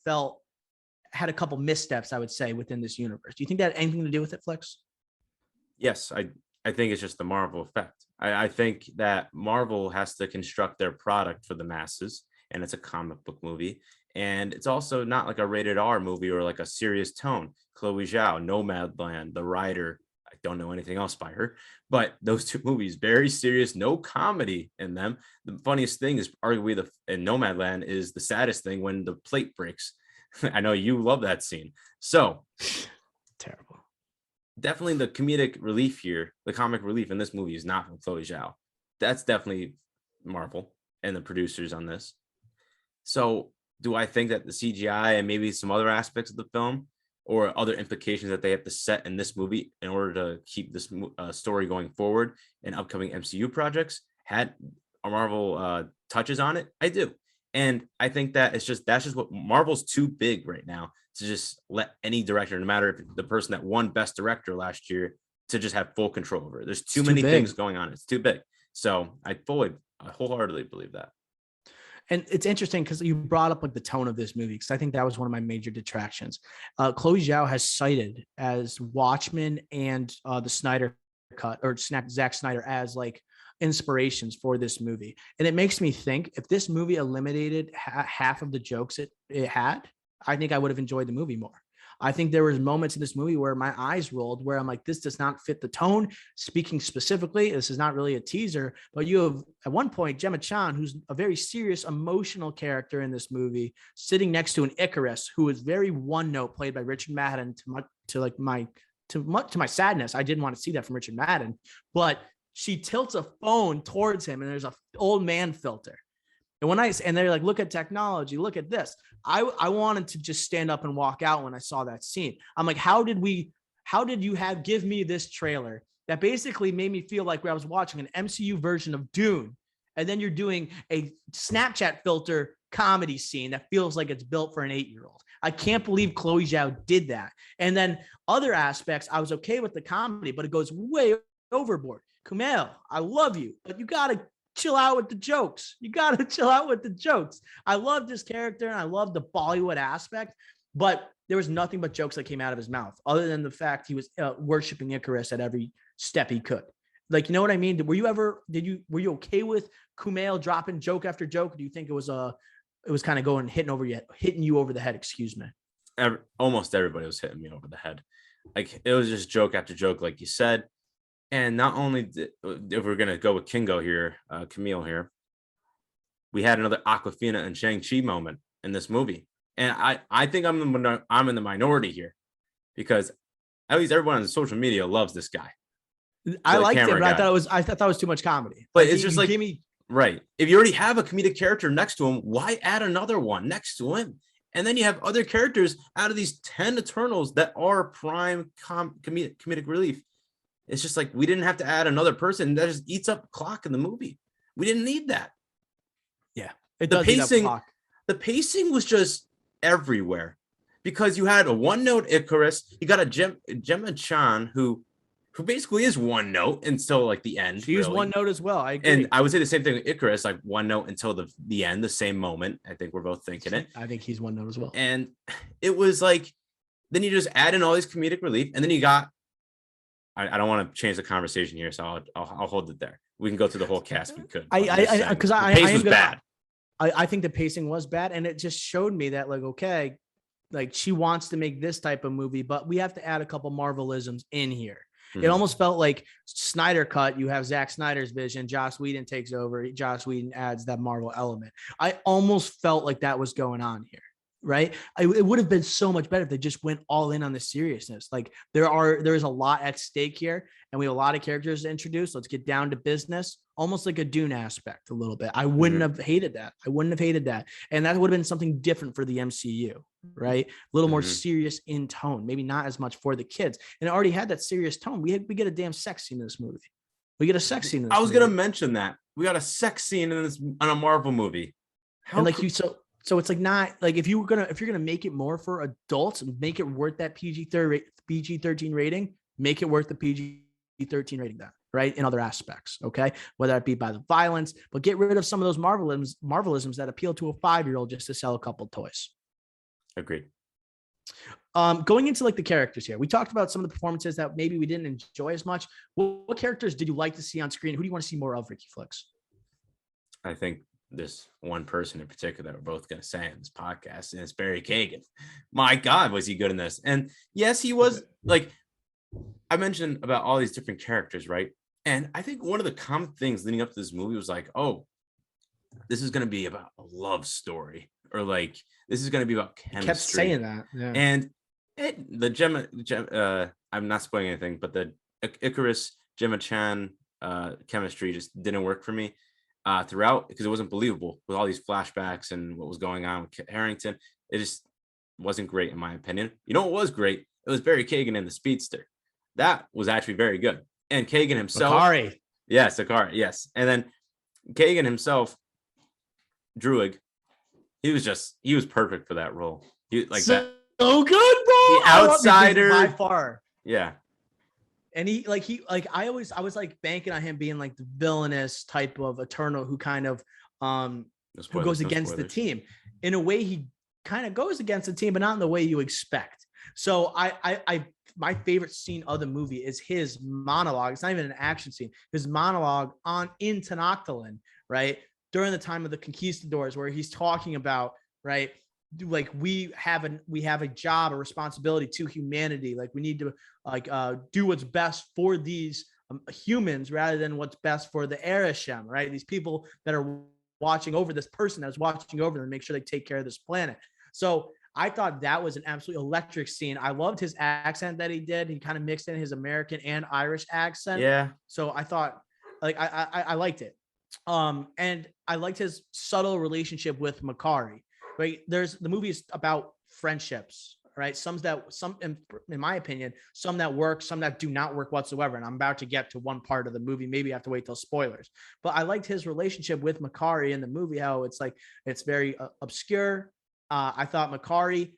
had a couple missteps, I would say, within this universe? Do you think that had anything to do with it, Flex? Yes, I think it's just the Marvel effect. I think that Marvel has to construct their product for the masses, and it's a comic book movie. And it's also not like a rated R movie or like a serious tone. Chloe Zhao, Nomadland, The Rider, I don't know anything else by her, but those two movies, very serious, no comedy in them. The funniest thing is arguably in Nomadland is the saddest thing when the plate breaks. I know you love that scene. So terrible. Definitely the comedic relief here, the comic relief in this movie is not from Chloe Zhao. That's definitely Marvel and the producers on this. So do I think that the CGI and maybe some other aspects of the film or other implications that they have to set in this movie in order to keep this story going forward in upcoming MCU projects had a Marvel touches on it. I do. And I think that that's just what Marvel's too big right now to just let any director, no matter if the person that won Best Director last year, to just have full control over it. There's too many things going on. It's too big. So I wholeheartedly believe that. And it's interesting because you brought up like the tone of this movie, because I think that was one of my major detractions. Chloe Zhao has cited as Watchmen and the Snyder Cut, or Zack Snyder, as like inspirations for this movie. And it makes me think, if this movie eliminated half of the jokes it had, I think I would have enjoyed the movie more. I think there was moments in this movie where my eyes rolled, where I'm like, this does not fit the tone. Speaking specifically, this is not really a teaser, but you have at one point Gemma Chan, who's a very serious, emotional character in this movie, sitting next to an Icarus, who is very one note, played by Richard Madden. To my sadness, I didn't want to see that from Richard Madden, but she tilts a phone towards him, and there's a old man filter. And they're like, look at technology, look at this. I wanted to just stand up and walk out when I saw that scene. I'm like, how did you give me this trailer that basically made me feel like I was watching an MCU version of Dune, and then you're doing a Snapchat filter comedy scene that feels like it's built for an 8-year-old. I can't believe Chloe Zhao did that. And then other aspects, I was okay with the comedy, but it goes way overboard. Kumail, I love you, but you got to chill out with the jokes. I love this character, and I love the Bollywood aspect, but there was nothing but jokes that came out of his mouth, other than the fact he was worshiping Icarus at every step he could. Like, you know what I mean? Were you okay with Kumail dropping joke after joke? Or do you think it was kind of hitting you over the head? Excuse me. Almost everybody was hitting me over the head. Like, it was just joke after joke, like you said. And not only if we're gonna go with Kingo here, Camille here, we had another Aquafina and Shang-Chi moment in this movie, and I think I'm in the minority here, because at least everyone on social media loves this guy. I liked it, but I thought it was too much comedy. But it's just like, right? If you already have a comedic character next to him, why add another one next to him? And then you have other characters out of these 10 Eternals that are prime comedic relief. It's just like, we didn't have to add another person that just eats up clock in the movie. We didn't need that. Yeah, it does eat up clock. The pacing was just everywhere, because you had a one-note Icarus. You got a Gemma Chan who basically is one note until like the end. She was one note as well. I agree. And I would say the same thing with Icarus, like one note until the end, the same moment. I think we're both thinking it. I think he's one note as well. And it was like, then you just add in all these comedic relief, and then you got, I don't want to change the conversation here, so I'll hold it there. We can go through the whole cast. We could. The pace was bad. I think the pacing was bad, and it just showed me that, like, okay, like, she wants to make this type of movie, but we have to add a couple Marvelisms in here. It almost felt like Snyder Cut. You have Zack Snyder's vision. Joss Whedon takes over. Joss Whedon adds that Marvel element. I almost felt like that was going on here. Right. It would have been so much better if they just went all in on the seriousness. Like, there is a lot at stake here, and we have a lot of characters to introduce. Let's get down to business, almost like a Dune aspect a little bit. I wouldn't have hated that. And that would have been something different for the MCU, right? A little more serious in tone, maybe not as much for the kids. And it already had that serious tone. We get a damn sex scene in this movie. We get a sex scene in this I was going to mention that. We got a sex scene in a Marvel movie. So it's like, not like, if you're gonna make it more for adults, make it worth that PG-13 rating, make it worth the PG-13 rating then, right? In other aspects, okay? Whether it be by the violence, but get rid of some of those Marvelisms that appeal to a 5-year-old just to sell a couple toys. Agreed. Going into like the characters here, we talked about some of the performances that maybe we didn't enjoy as much. What characters did you like to see on screen? Who do you want to see more of, Ricky Flicks? I think this one person in particular that we're both going to say in this podcast, and it's Barry Keoghan. My God, was he good in this? And yes, he was. Like I mentioned about all these different characters, right? And I think one of the common things leading up to this movie was like, oh, this is going to be about a love story, or like, this is going to be about chemistry. He kept saying that. Yeah. And the Gemma, I'm not spoiling anything, but the Icarus, Gemma Chan chemistry just didn't work for me throughout, because it wasn't believable with all these flashbacks and what was going on with Harrington. wasn't great in my opinion. You know what was great? It was Barry Keoghan in the Speedster. That was actually very good. And Keoghan himself. Makari. Yes, Akari, yes. And then Keoghan himself, Druig, he was perfect for that role. He like that. So good, bro. The outsider by far. Yeah. And I was like banking on him being like the villainous type of Eternal who kind of who goes against the team. In a way, he kind of goes against the team, but not in the way you expect. So my favorite scene of the movie is his monologue. It's not even an action scene. His monologue in Tenochtitlan, right? During the time of the conquistadors, where he's talking about, right, like we have a job, a responsibility to humanity. Like we need to do what's best for these humans rather than what's best for the Ereshkigal, right? These people that are watching over this person that's watching over them, make sure they take care of this planet. So I thought that was an absolutely electric scene. I loved his accent that he did. He kind of mixed in his American and Irish accent. Yeah. So I thought, like, I liked it. And I liked his subtle relationship with Makari. Right? The movie is about friendships, right? Some in my opinion, some that work, some that do not work whatsoever. And I'm about to get to one part of the movie. Maybe I have to wait till spoilers. But I liked his relationship with Makari in the movie. How it's very obscure. I thought Makari,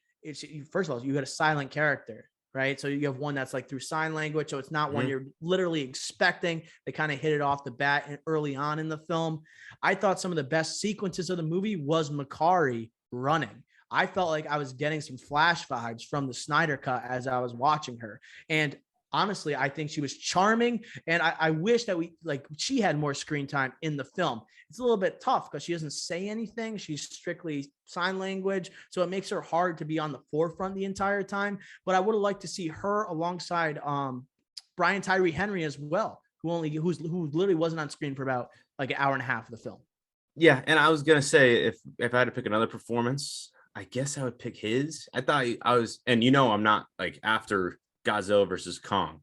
first of all, you got a silent character, right? So you have one that's like through sign language. So it's not one you're literally expecting. They kind of hit it off the bat and early on in the film. I thought some of the best sequences of the movie was Makari running. I felt like I was getting some Flash vibes from the Snyder Cut as I was watching her. And honestly, I think she was charming. And I wish that she had more screen time in the film. It's a little bit tough because she doesn't say anything. She's strictly sign language. So it makes her hard to be on the forefront the entire time. But I would have liked to see her alongside Brian Tyree Henry as well, who literally wasn't on screen for about like an hour and a half of the film. Yeah, and I was gonna say if I had to pick another performance, I guess I would pick his. I thought I was, and I'm not like after Godzilla versus Kong,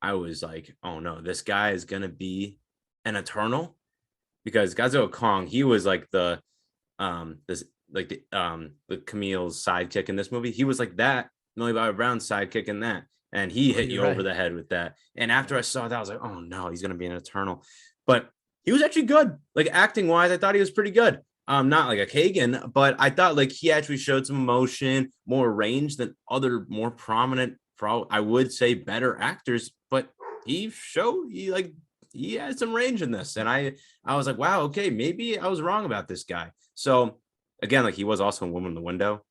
I was like, oh no, this guy is gonna be an Eternal, because Godzilla Kong, he was like the Camille's sidekick in this movie. He was like that Millie Bobby Brown's sidekick in that, and he hit you over the head with that. And after I saw that, I was like, oh no, he's gonna be an Eternal, but he was actually good. Like acting wise, I thought he was pretty good. Not like a Kagan, but I thought like he actually showed some emotion, more range than other more prominent, I would say better actors. But he had some range in this, and I was like, wow, okay, maybe I was wrong about this guy. So again, like he was also in Woman in the Window,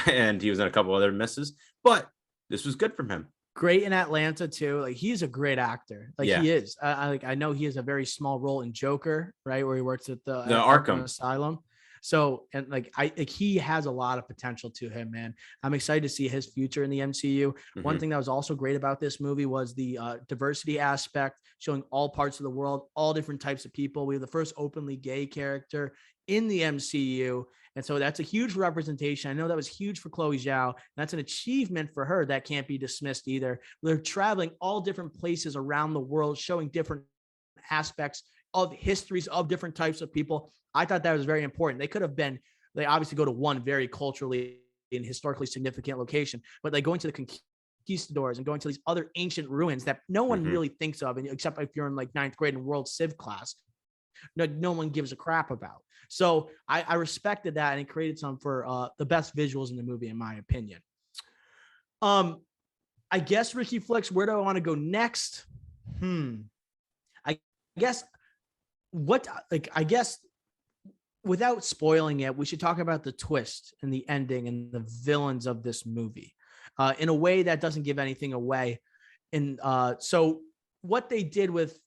and he was in a couple other misses, but this was good from him. Great in Atlanta too. Like he's a great actor. Like he is. I know he has a very small role in Joker, right, where he works at the Arkham Asylum. So and he has a lot of potential to him, man. I'm excited to see his future in the MCU. One thing that was also great about this movie was the diversity aspect, showing all parts of the world, all different types of people. We have the first openly gay character in the MCU. And so that's a huge representation. I know that was huge for Chloe Zhao. That's an achievement for her that can't be dismissed either. They're traveling all different places around the world, showing different aspects of histories of different types of people. I thought that was very important. They obviously go to one very culturally and historically significant location, but they go into the conquistadors and going to these other ancient ruins that no one really thinks of, except if you're in like 9th grade in world civ class. No one gives a crap about. So I respected that, and it created some for the best visuals in the movie, in my opinion. I guess Ricky Flicks, where do I want to go next? I guess without spoiling it, we should talk about the twist and the ending and the villains of this movie in a way that doesn't give anything away. And so what they did with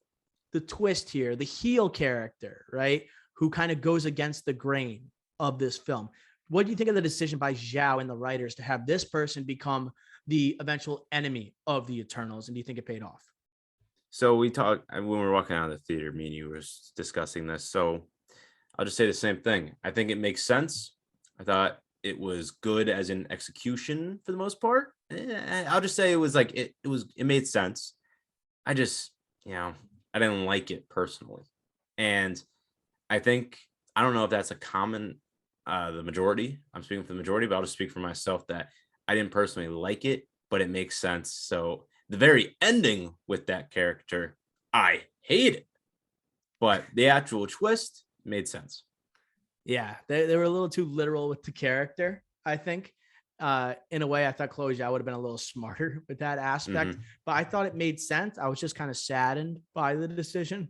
the twist here, the heel character, right, who kind of goes against the grain of this film. What do you think of the decision by Zhao and the writers to have this person become the eventual enemy of the Eternals? And do you think it paid off? So we talked when we were walking out of the theater, me and you were discussing this. So I'll just say the same thing. I think it makes sense. I thought it was good as in execution for the most part. I'll just say it was like, it made sense. I just, I didn't like it personally. And I don't know if that's a common the majority. I'm speaking for the majority, but I'll just speak for myself that I didn't personally like it, but it makes sense. So the very ending with that character, I hate it, but the actual twist made sense. Yeah, they were a little too literal with the character, I think. In a way, I thought Chloe Zhao would have been a little smarter with that aspect, but I thought it made sense. I was just kind of saddened by the decision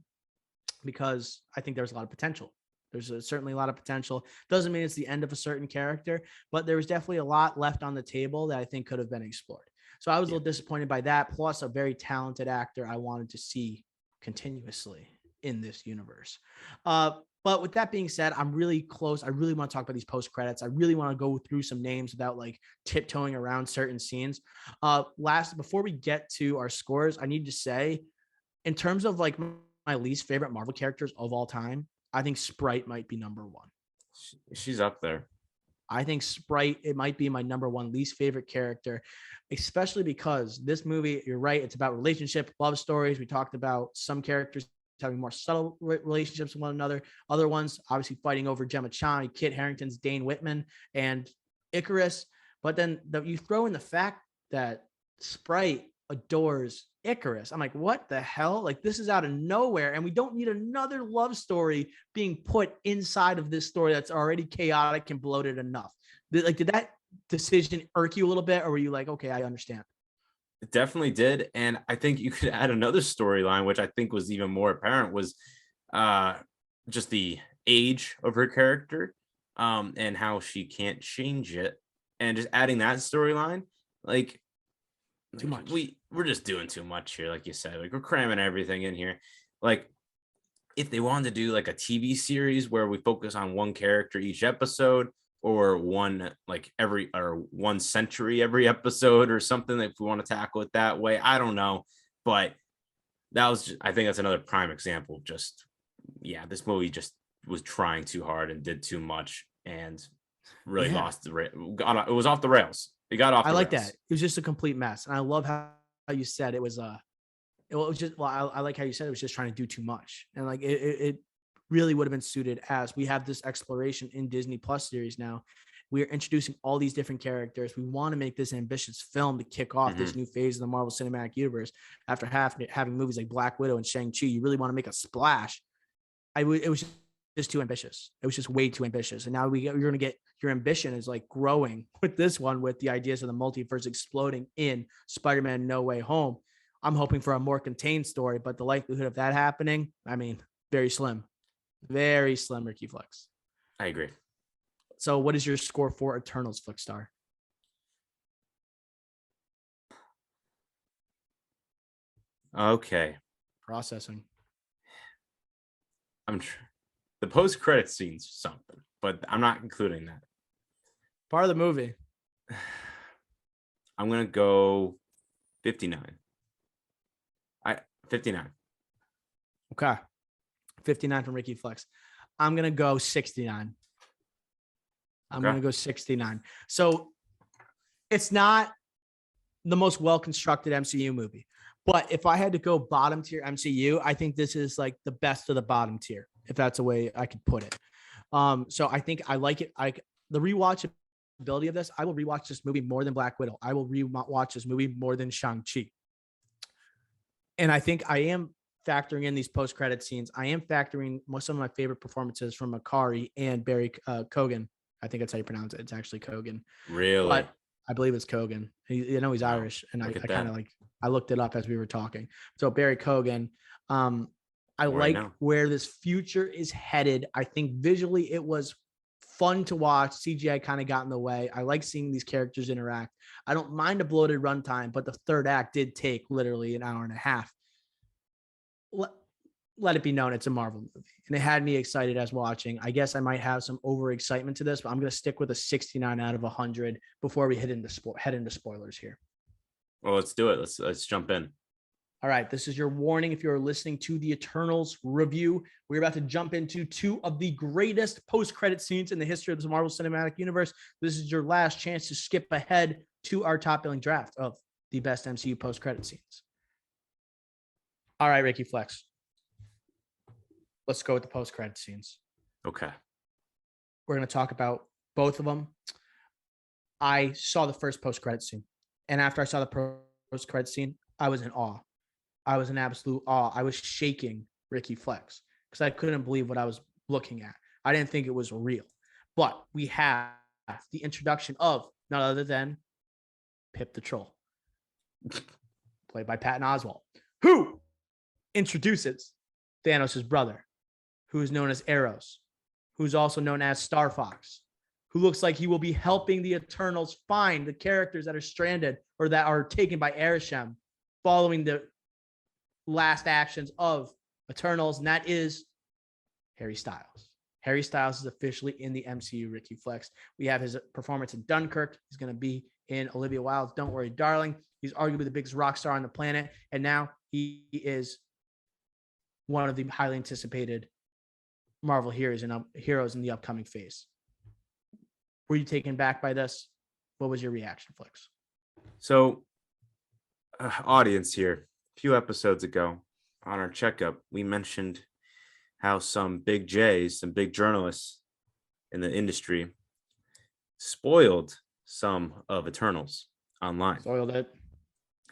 because I think there's a lot of potential. There's certainly a lot of potential. Doesn't mean it's the end of a certain character, but there was definitely a lot left on the table that I think could have been explored. So I was a little disappointed by that. Plus, a very talented actor I wanted to see continuously in this universe. But with that being said, I'm really close. I really want to talk about these post credits. I really want to go through some names without like tiptoeing around certain scenes. Before we get to our scores, I need to say, in terms of like my least favorite Marvel characters of all time, I think Sprite might be number one. She's up there. I think Sprite, it might be my number one least favorite character, especially because this movie, you're right, it's about relationship, love stories. We talked about some characters having more subtle relationships with one another. Other ones, obviously fighting over Gemma Chan, Kit Harington's Dane Whitman, and Icarus. But then you throw in the fact that Sprite adores Icarus. I'm like, what the hell? Like, this is out of nowhere. And we don't need another love story being put inside of this story that's already chaotic and bloated enough. Did that decision irk you a little bit? Or were you like, okay, I understand? It definitely did. And I think you could add another storyline, which I think was even more apparent, was just the age of her character, and how she can't change it. And just adding that storyline, like too much. We're just doing too much here, like you said. Like, we're cramming everything in here. Like, if they wanted to do like a TV series where we focus on one character each episode, or one century every episode, or something, if we want to tackle it that way, I don't know. But I think that's another prime example of just, this movie just was trying too hard and did too much and really lost it was off the rails. It got off the rails. Like that. It was just a complete mess. And I love how you said it was I like how you said it was just trying to do too much. And like it really would have been suited, as we have this exploration in Disney Plus series now. We are introducing all these different characters. We want to make this ambitious film to kick off this new phase of the Marvel Cinematic Universe. After having movies like Black Widow and Shang-Chi, you really want to make a splash. It was just too ambitious. It was just way too ambitious. And now you're going to get, your ambition is like growing with this one, with the ideas of the multiverse exploding in Spider-Man No Way Home. I'm hoping for a more contained story, but the likelihood of that happening, I mean, very slim. Very slim, Ricky Flex. I agree. So what is your score for Eternals, Flickstar? Okay. Processing. The post-credit scene's something, but I'm not including that. Part of the movie. I'm going to go 59. 59. Okay. 59 from Ricky Flex. I'm going to go 69. I'm going to go 69. So it's not the most well-constructed MCU movie, but if I had to go bottom tier MCU, I think this is like the best of the bottom tier, if that's a way I could put it. So I think I like it. The rewatchability of this, I will rewatch this movie more than Black Widow. I will rewatch this movie more than Shang-Chi. And I think I am factoring in these post-credit scenes. I am factoring some of my favorite performances from Makari and Barry Kogan. I think that's how you pronounce it. It's actually Kogan. Really? But I believe it's Kogan. He's Irish. And I kind of I looked it up as we were talking. So Barry Kogan, I like where this future is headed. I think visually it was fun to watch. CGI kind of got in the way. I like seeing these characters interact. I don't mind a bloated runtime, but the third act did take literally an hour and a half. Let it be known it's a Marvel movie, and it had me excited as watching. I guess I might have some overexcitement to this, but I'm going to stick with a 69 out of 100 before we head into spoilers here. Well, let's do it. Let's jump in. All right, this is your warning if you're listening to the Eternals review. We're about to jump into two of the greatest post-credit scenes in the history of the Marvel Cinematic Universe. This is your last chance to skip ahead to our top billing draft of the best MCU post-credit scenes. All right, Ricky Flex. Let's go with the post-credit scenes. Okay. We're going to talk about both of them. I saw the first post-credit scene. And after I saw the post-credit scene, I was in awe. I was in absolute awe. I was shaking Ricky Flex because I couldn't believe what I was looking at. I didn't think it was real. But we have the introduction of none other than Pip the Troll, played by Patton Oswalt, who introduces Thanos' brother, who is known as Eros, who's also known as Star Fox, who looks like he will be helping the Eternals find the characters that are stranded or that are taken by Arishem following the last actions of Eternals, and that is Harry Styles. Harry Styles is officially in the MCU, Ricky Flex. We have his performance in Dunkirk. He's going to be in Olivia Wilde's Don't Worry, Darling. He's arguably the biggest rock star on the planet, and now he is one of the highly anticipated Marvel heroes in the upcoming phase. Were you taken back by this? What was your reaction, Flex? So, audience here, a few episodes ago on our checkup, we mentioned how some big J's, some big journalists in the industry spoiled some of Eternals online. Spoiled it.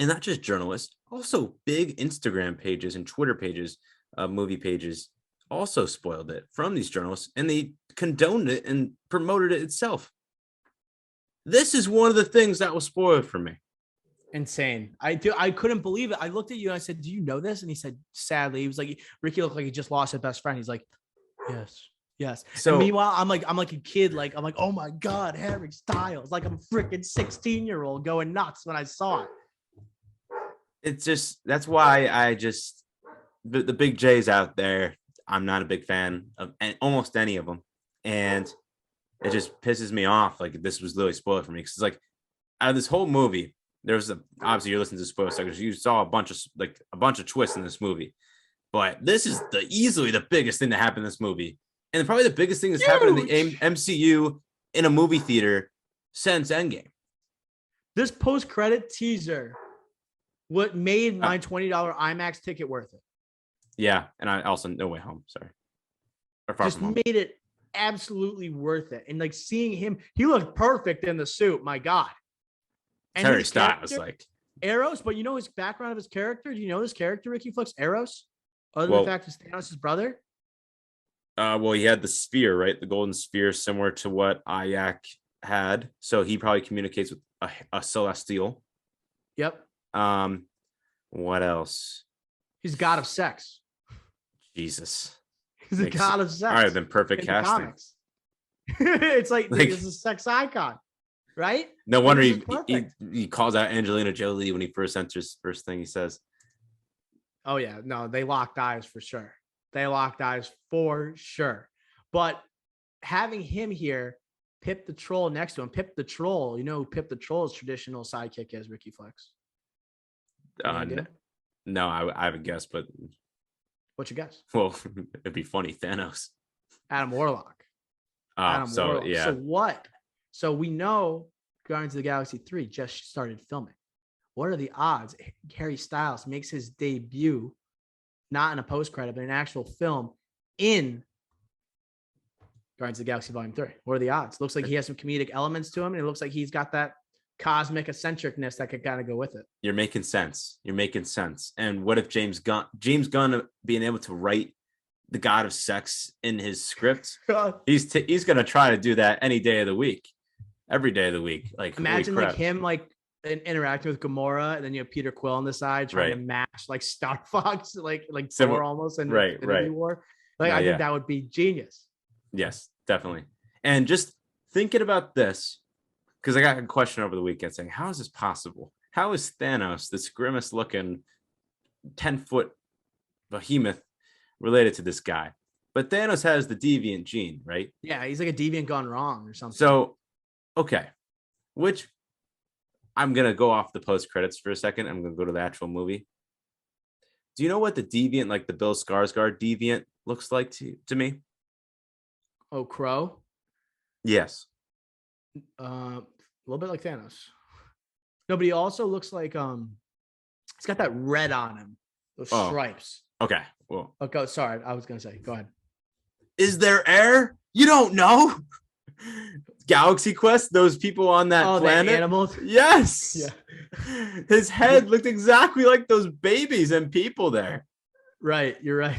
And not just journalists, also big Instagram pages and Twitter pages, movie pages also spoiled it from these journalists, and they condoned it and promoted it itself. This is one of the things that was spoiled for me. Insane. I couldn't believe it. I looked at you and I said, "Do you know this?" And he said, sadly, he was like, Ricky looked like he just lost his best friend. He's like, yes. So and meanwhile, I'm like a kid. I'm like, oh my God, Harry Styles. Like I'm a freaking 16-year-old going nuts when I saw it. It's just, that's why I just, the big J's out there, I'm not a big fan of almost any of them. And it just pisses me off. Like this was literally spoiled for me. Cause it's like out of this whole movie, there's obviously you're listening to spoiler seconds. You saw a bunch of twists in this movie, but this is easily the biggest thing that happened in this movie. And probably the biggest thing that's happened in the MCU in a movie theater since Endgame. This post-credit teaser, what made my $20 IMAX ticket worth it. Yeah, and I also No Way Home. Sorry, or Far Just From Home. Made it absolutely worth it. And like seeing him, he looked perfect in the suit. My God. And Harry Styles, like Eros, but you know his background of his character. Do you know his character, Ricky Flex? Eros, other than the fact he's Thanos' brother. Well, he had the sphere, right? The golden sphere, similar to what Ayak had. So he probably communicates with a celestial. Yep. What else? He's a god of sex. Jesus. He's a god of sex. All right, then perfect casting. It's like he's a sex icon, right? No wonder he calls out Angelina Jolie when he first enters. First thing he says. Oh yeah, no, they locked eyes for sure. But having him here, Pip the Troll next to him, Pip the Troll, you know who Pip the Troll's traditional sidekick is, Ricky Flex? No, I have a guess, but what's your guess? Well, it'd be funny. Thanos. Adam Warlock. Warlock. Yeah. So what? So we know Guardians of the Galaxy 3 just started filming. What are the odds Harry Styles makes his debut, not in a post-credit, but an actual film in Guardians of the Galaxy Volume 3? What are the odds? Looks like he has some comedic elements to him, and it looks like he's got that cosmic eccentricness that could kind of go with it. You're making sense. And what if James Gunn being able to write the god of sex in his script, he's going to try to do that any day of the week, every day of the week. Like imagine like him interacting with Gamora, and then you have Peter Quill on the side trying to match like Star Fox, like Thor almost, and Infinity War. Like I think that would be genius. Yes, definitely. And just thinking about this, because I got a question over the weekend saying, how is this possible? How is Thanos, this grimace looking 10-foot behemoth, related to this guy? But Thanos has the deviant gene, right? Yeah, he's like a deviant gone wrong or something. So, okay, which I'm going to go off the post credits for a second. I'm going to go to the actual movie. Do you know what the deviant, like the Bill Skarsgård deviant, looks like to me? Oh, Crow? Yes. A little bit like Thanos. No, but he also looks like he's got that red on him, those stripes. Okay. Well. Okay. Sorry, I was gonna say. Go ahead. Is there air? You don't know. Galaxy Quest, those people on that planet. The animals. Yes. Yeah. His head looked exactly like those babies and people there. Right. You're right.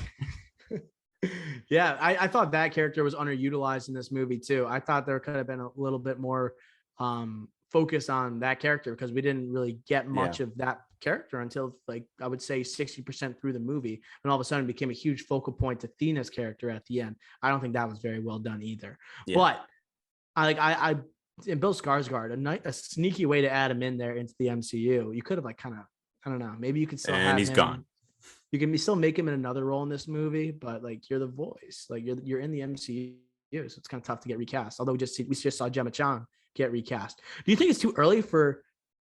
Yeah. I thought that character was underutilized in this movie too. I thought there could have been a little bit more focus on that character because we didn't really get much of that character until like I would say 60% through the movie, and all of a sudden became a huge focal point to Thena's character at the end. I don't think that was very well done either. Yeah. But I in Bill Skarsgård, a sneaky way to add him in there into the MCU. You could have like kind of, I don't know, maybe you could still have he's him. Gone. You can still make him in another role in this movie, but like you're the voice, like you're in the MCU, so it's kind of tough to get recast. Although we just saw Gemma Chan get recast. Do you think it's too early for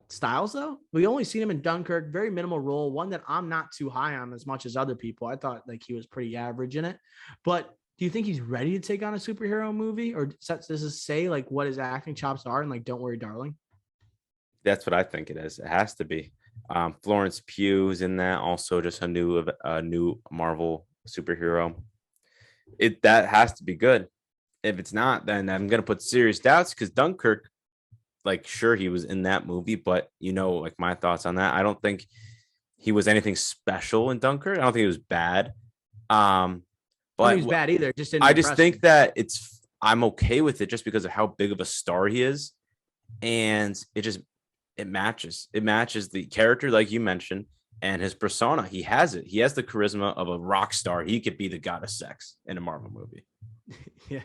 Styles though? We only seen him in Dunkirk, very minimal role, one that I'm not too high on as much as other people. I thought like he was pretty average in it, but do you think he's ready to take on a superhero movie, or does it say like what his acting chops are and like Don't Worry, Darling? That's what I think it is. It has to be. Florence Pugh's in that, also just a new Marvel superhero. That has to be good. If it's not, then I'm gonna put serious doubts because Dunkirk, like, sure he was in that movie, but like my thoughts on that. I don't think he was anything special in Dunkirk. I don't think he was bad. But he was bad either. I just think that I'm okay with it just because of how big of a star he is, and it matches the character like you mentioned and his persona. He has it. He has the charisma of a rock star. He could be the god of sex in a Marvel movie. Yeah,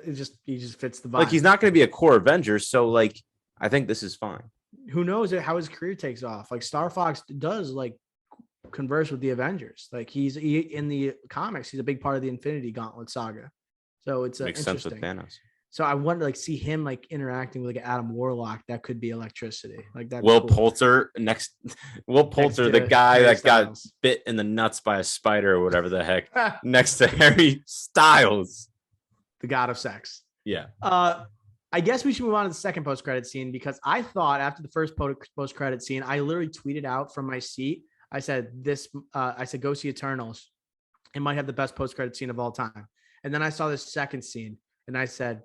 he just fits the vibe. Like he's not going to be a core Avenger, so like I think this is fine. Who knows how his career takes off? Like Star Fox does like converse with the Avengers. Like he in the comics, he's a big part of the Infinity Gauntlet saga. So it's makes sense with Thanos. So I want to like see him like interacting with like Adam Warlock. That could be electricity. Like that. Will Poulter, the guy that got bit in the nuts by a spider or whatever the heck, next to Harry Styles, the god of sex. Yeah. I guess we should move on to the second post-credit scene because I thought after the first post-credit scene, I literally tweeted out from my seat. I said, go see Eternals. It might have the best post-credit scene of all time. And then I saw this second scene and I said,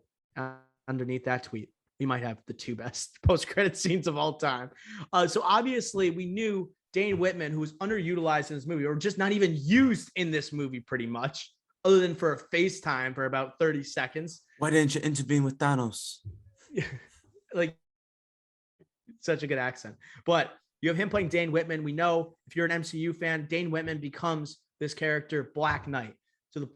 underneath that tweet, we might have the two best post-credit scenes of all time. So obviously we knew Dane Whitman, who was underutilized in this movie or just not even used in this movie pretty much, other than for a FaceTime for about 30 seconds. Why didn't you intervene with Thanos? Like, such a good accent. But you have him playing Dane Whitman. We know if you're an MCU fan, Dane Whitman becomes this character, Black Knight. So the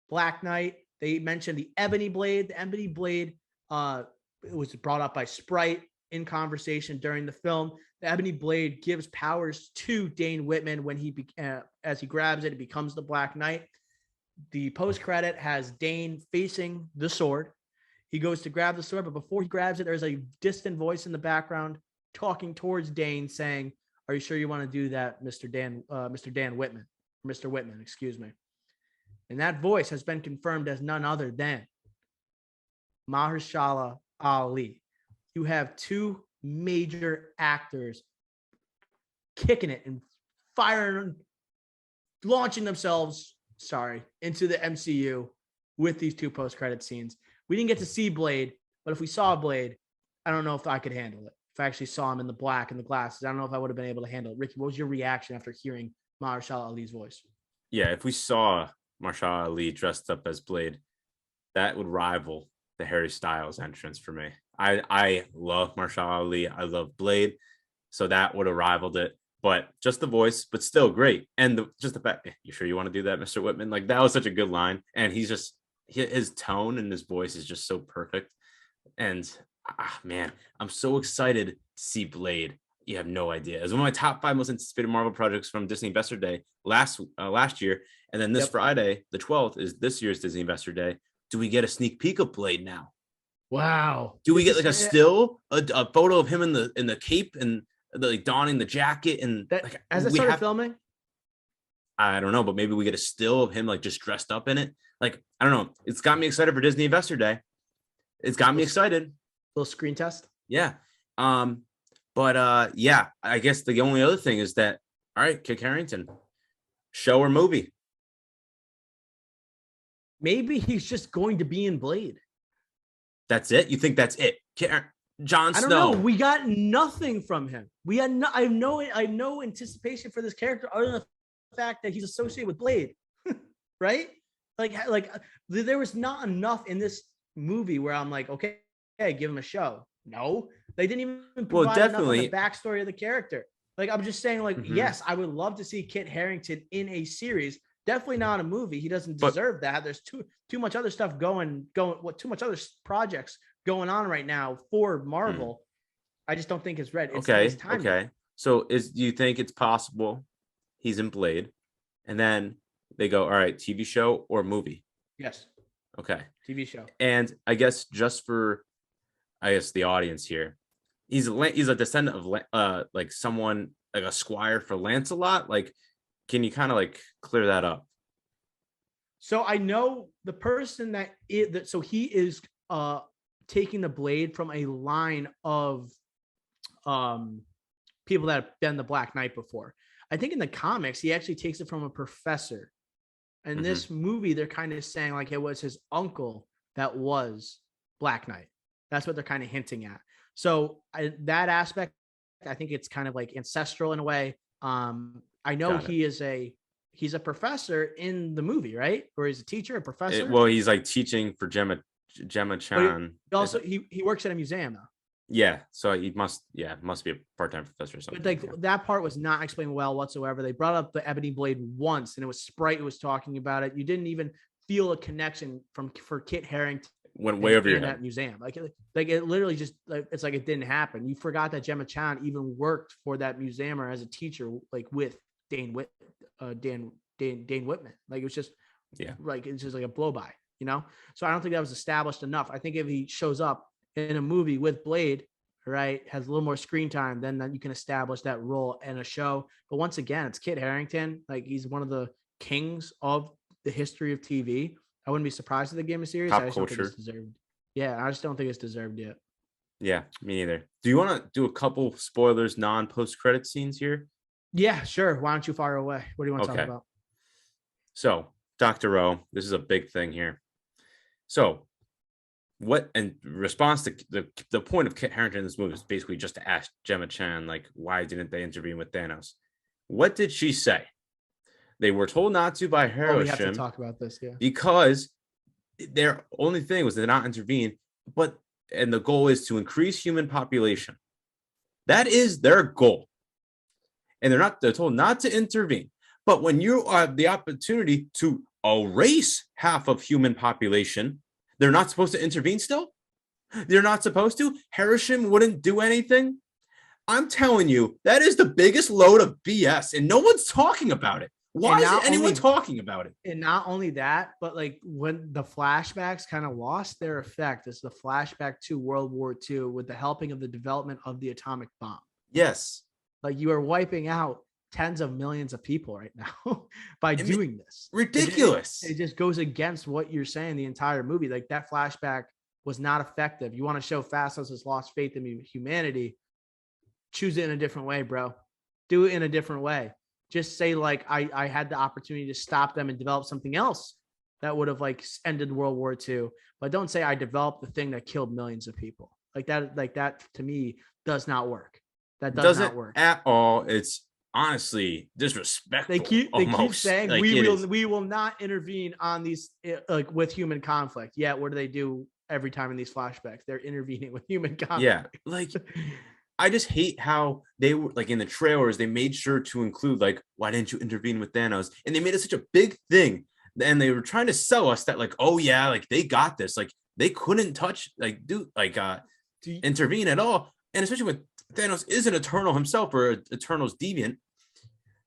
Black Knight, they mentioned the Ebony Blade. The Ebony Blade was brought up by Sprite in conversation during the film. The Ebony Blade gives powers to Dane Whitman when as he grabs it, it becomes the Black Knight. The post-credit has Dane facing the sword. He goes to grab the sword, but before he grabs it, there's a distant voice in the background talking towards Dane saying, "Are you sure you want to do that, Mr. Whitman, excuse me." And that voice has been confirmed as none other than Mahershala Ali. You have two major actors kicking it and firing, launching themselves into the MCU with these two post-credit scenes. We didn't get to see Blade, but if we saw Blade, I don't know if I could handle it. If I actually saw him in the black and the glasses, I don't know if I would have been able to handle it. Ricky, what was your reaction after hearing Mahershala Ali's voice? Yeah, if we saw Mahershala Ali dressed up as Blade, that would rival the Harry Styles entrance for me. I love Mahershala Ali. I love Blade. So that would have rivaled it. But just the voice, but still great. And just the fact, you sure you want to do that, Mr. Whitman? Like, that was such a good line. And his tone and his voice is just so perfect. And man, I'm so excited to see Blade. You have no idea. It was one of my top 5 most anticipated Marvel projects from Disney Investor Day last year. And then this Friday, the 12th, is this year's Disney Investor Day. Do we get a sneak peek of Blade now? Wow. Do we get like a still, a photo of him in the cape and like donning the jacket and that, like, as I started filming? I don't know, but maybe we get a still of him like just dressed up in it. Like, I don't know. It's got me excited for Disney Investor Day. It's got me excited. Little screen test. Yeah. But yeah, I guess the only other thing is that, all right, Kit Harington, show or movie. Maybe he's just going to be in Blade. That's it? You think that's it? Jon I don't Snow. know. We got nothing from him. We had no. I have no anticipation for this character other than the fact that he's associated with Blade, right? Like there was not enough in this movie where I'm like, okay, give him a show. No, they didn't even provide enough on the backstory of the character. Like, I'm just saying, like, yes, I would love to see Kit Harington in a series. Definitely not a movie. He doesn't deserve that. There's too much other stuff too much other projects going on right now for Marvel. I just don't think it's ready. It's time. Okay. So do you think it's possible he's in Blade and then they go, all right, TV show or movie? Yes. Okay. TV show. And I guess just for, the audience here, he's a descendant of like someone like a squire for Lancelot. Like, can you kind of like clear that up? So I know the person so he is taking the blade from a line of people that have been the Black Knight before. I think in the comics he actually takes it from a professor. In this movie, they're kind of saying like it was his uncle that was Black Knight. That's what they're kind of hinting at. So that aspect, I think it's kind of like ancestral in a way. I know he's a professor in the movie, right? Or he's a teacher, a professor. Well, he's like teaching for Gemma Chan. He works at a museum though. Yeah, so he must be a part-time professor or something. But like that part was not explained well whatsoever. They brought up the Ebony Blade once, and it was Sprite who was talking about it. You didn't even feel a connection for Kit Harington. Went way over your head. That museum, like it literally just it's like it didn't happen. You forgot that Gemma Chan even worked for that museum or as a teacher, like with Dane Whitman. Like it was just like it's just like a blow by, you know. So I don't think that was established enough. I think if he shows up in a movie with Blade, right, has a little more screen time, then you can establish that role in a show. But once again, it's Kit Harington. Like he's one of the kings of the history of TV. I wouldn't be surprised if they gave him a series. Pop I just culture. don't think it's deserved. Yeah, I just don't think it's deserved yet. Yeah, me neither. Do you want to do a couple spoilers, non-post-credit scenes here? Yeah, sure. Why don't you fire away? What do you want to talk about? So, Dr. O, this is a big thing here. So, what in response to the point of Kit Harington in this movie is basically just to ask Gemma Chan, like, why didn't they intervene with Thanos? What did she say? They were told not to by Hiroshima. We have to talk about this, yeah. Because their only thing was to not intervene, and the goal is to increase human population. That is their goal. And they're told not to intervene. But when you have the opportunity to erase half of human population, they're not supposed to intervene still? They're not supposed to? Hiroshima wouldn't do anything? I'm telling you, that is the biggest load of BS, and no one's talking about it. Why isn't anyone talking about it? And not only that, but like when the flashbacks kind of lost their effect, it's the flashback to World War II with the helping of the development of the atomic bomb. Yes. Like you are wiping out tens of millions of people right now by doing this. Ridiculous. It just goes against what you're saying the entire movie. Like that flashback was not effective. You want to show Thanos has lost faith in humanity. Choose it in a different way, bro. Do it in a different way. Just say like I had the opportunity to stop them and develop something else that would have like ended World War II. But don't say I developed the thing that killed millions of people. Like that to me does not work. That doesn't not work at all. It's honestly disrespectful. They keep saying like we will not intervene on these like with human conflict. Yeah, what do they do every time in these flashbacks? They're intervening with human conflict. Yeah, like I just hate how they were like in the trailers, they made sure to include like, why didn't you intervene with Thanos? And they made it such a big thing. And they were trying to sell us that like, oh yeah, like they got this. Like they couldn't touch, like intervene at all. And especially when Thanos is an Eternal himself or Eternal's deviant,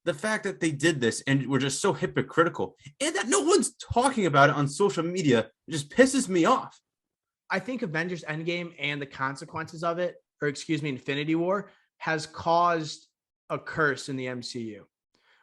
the fact that they did this and were just so hypocritical and that no one's talking about it on social media just pisses me off. I think Avengers Endgame and the consequences of it, or excuse me, Infinity War, has caused a curse in the MCU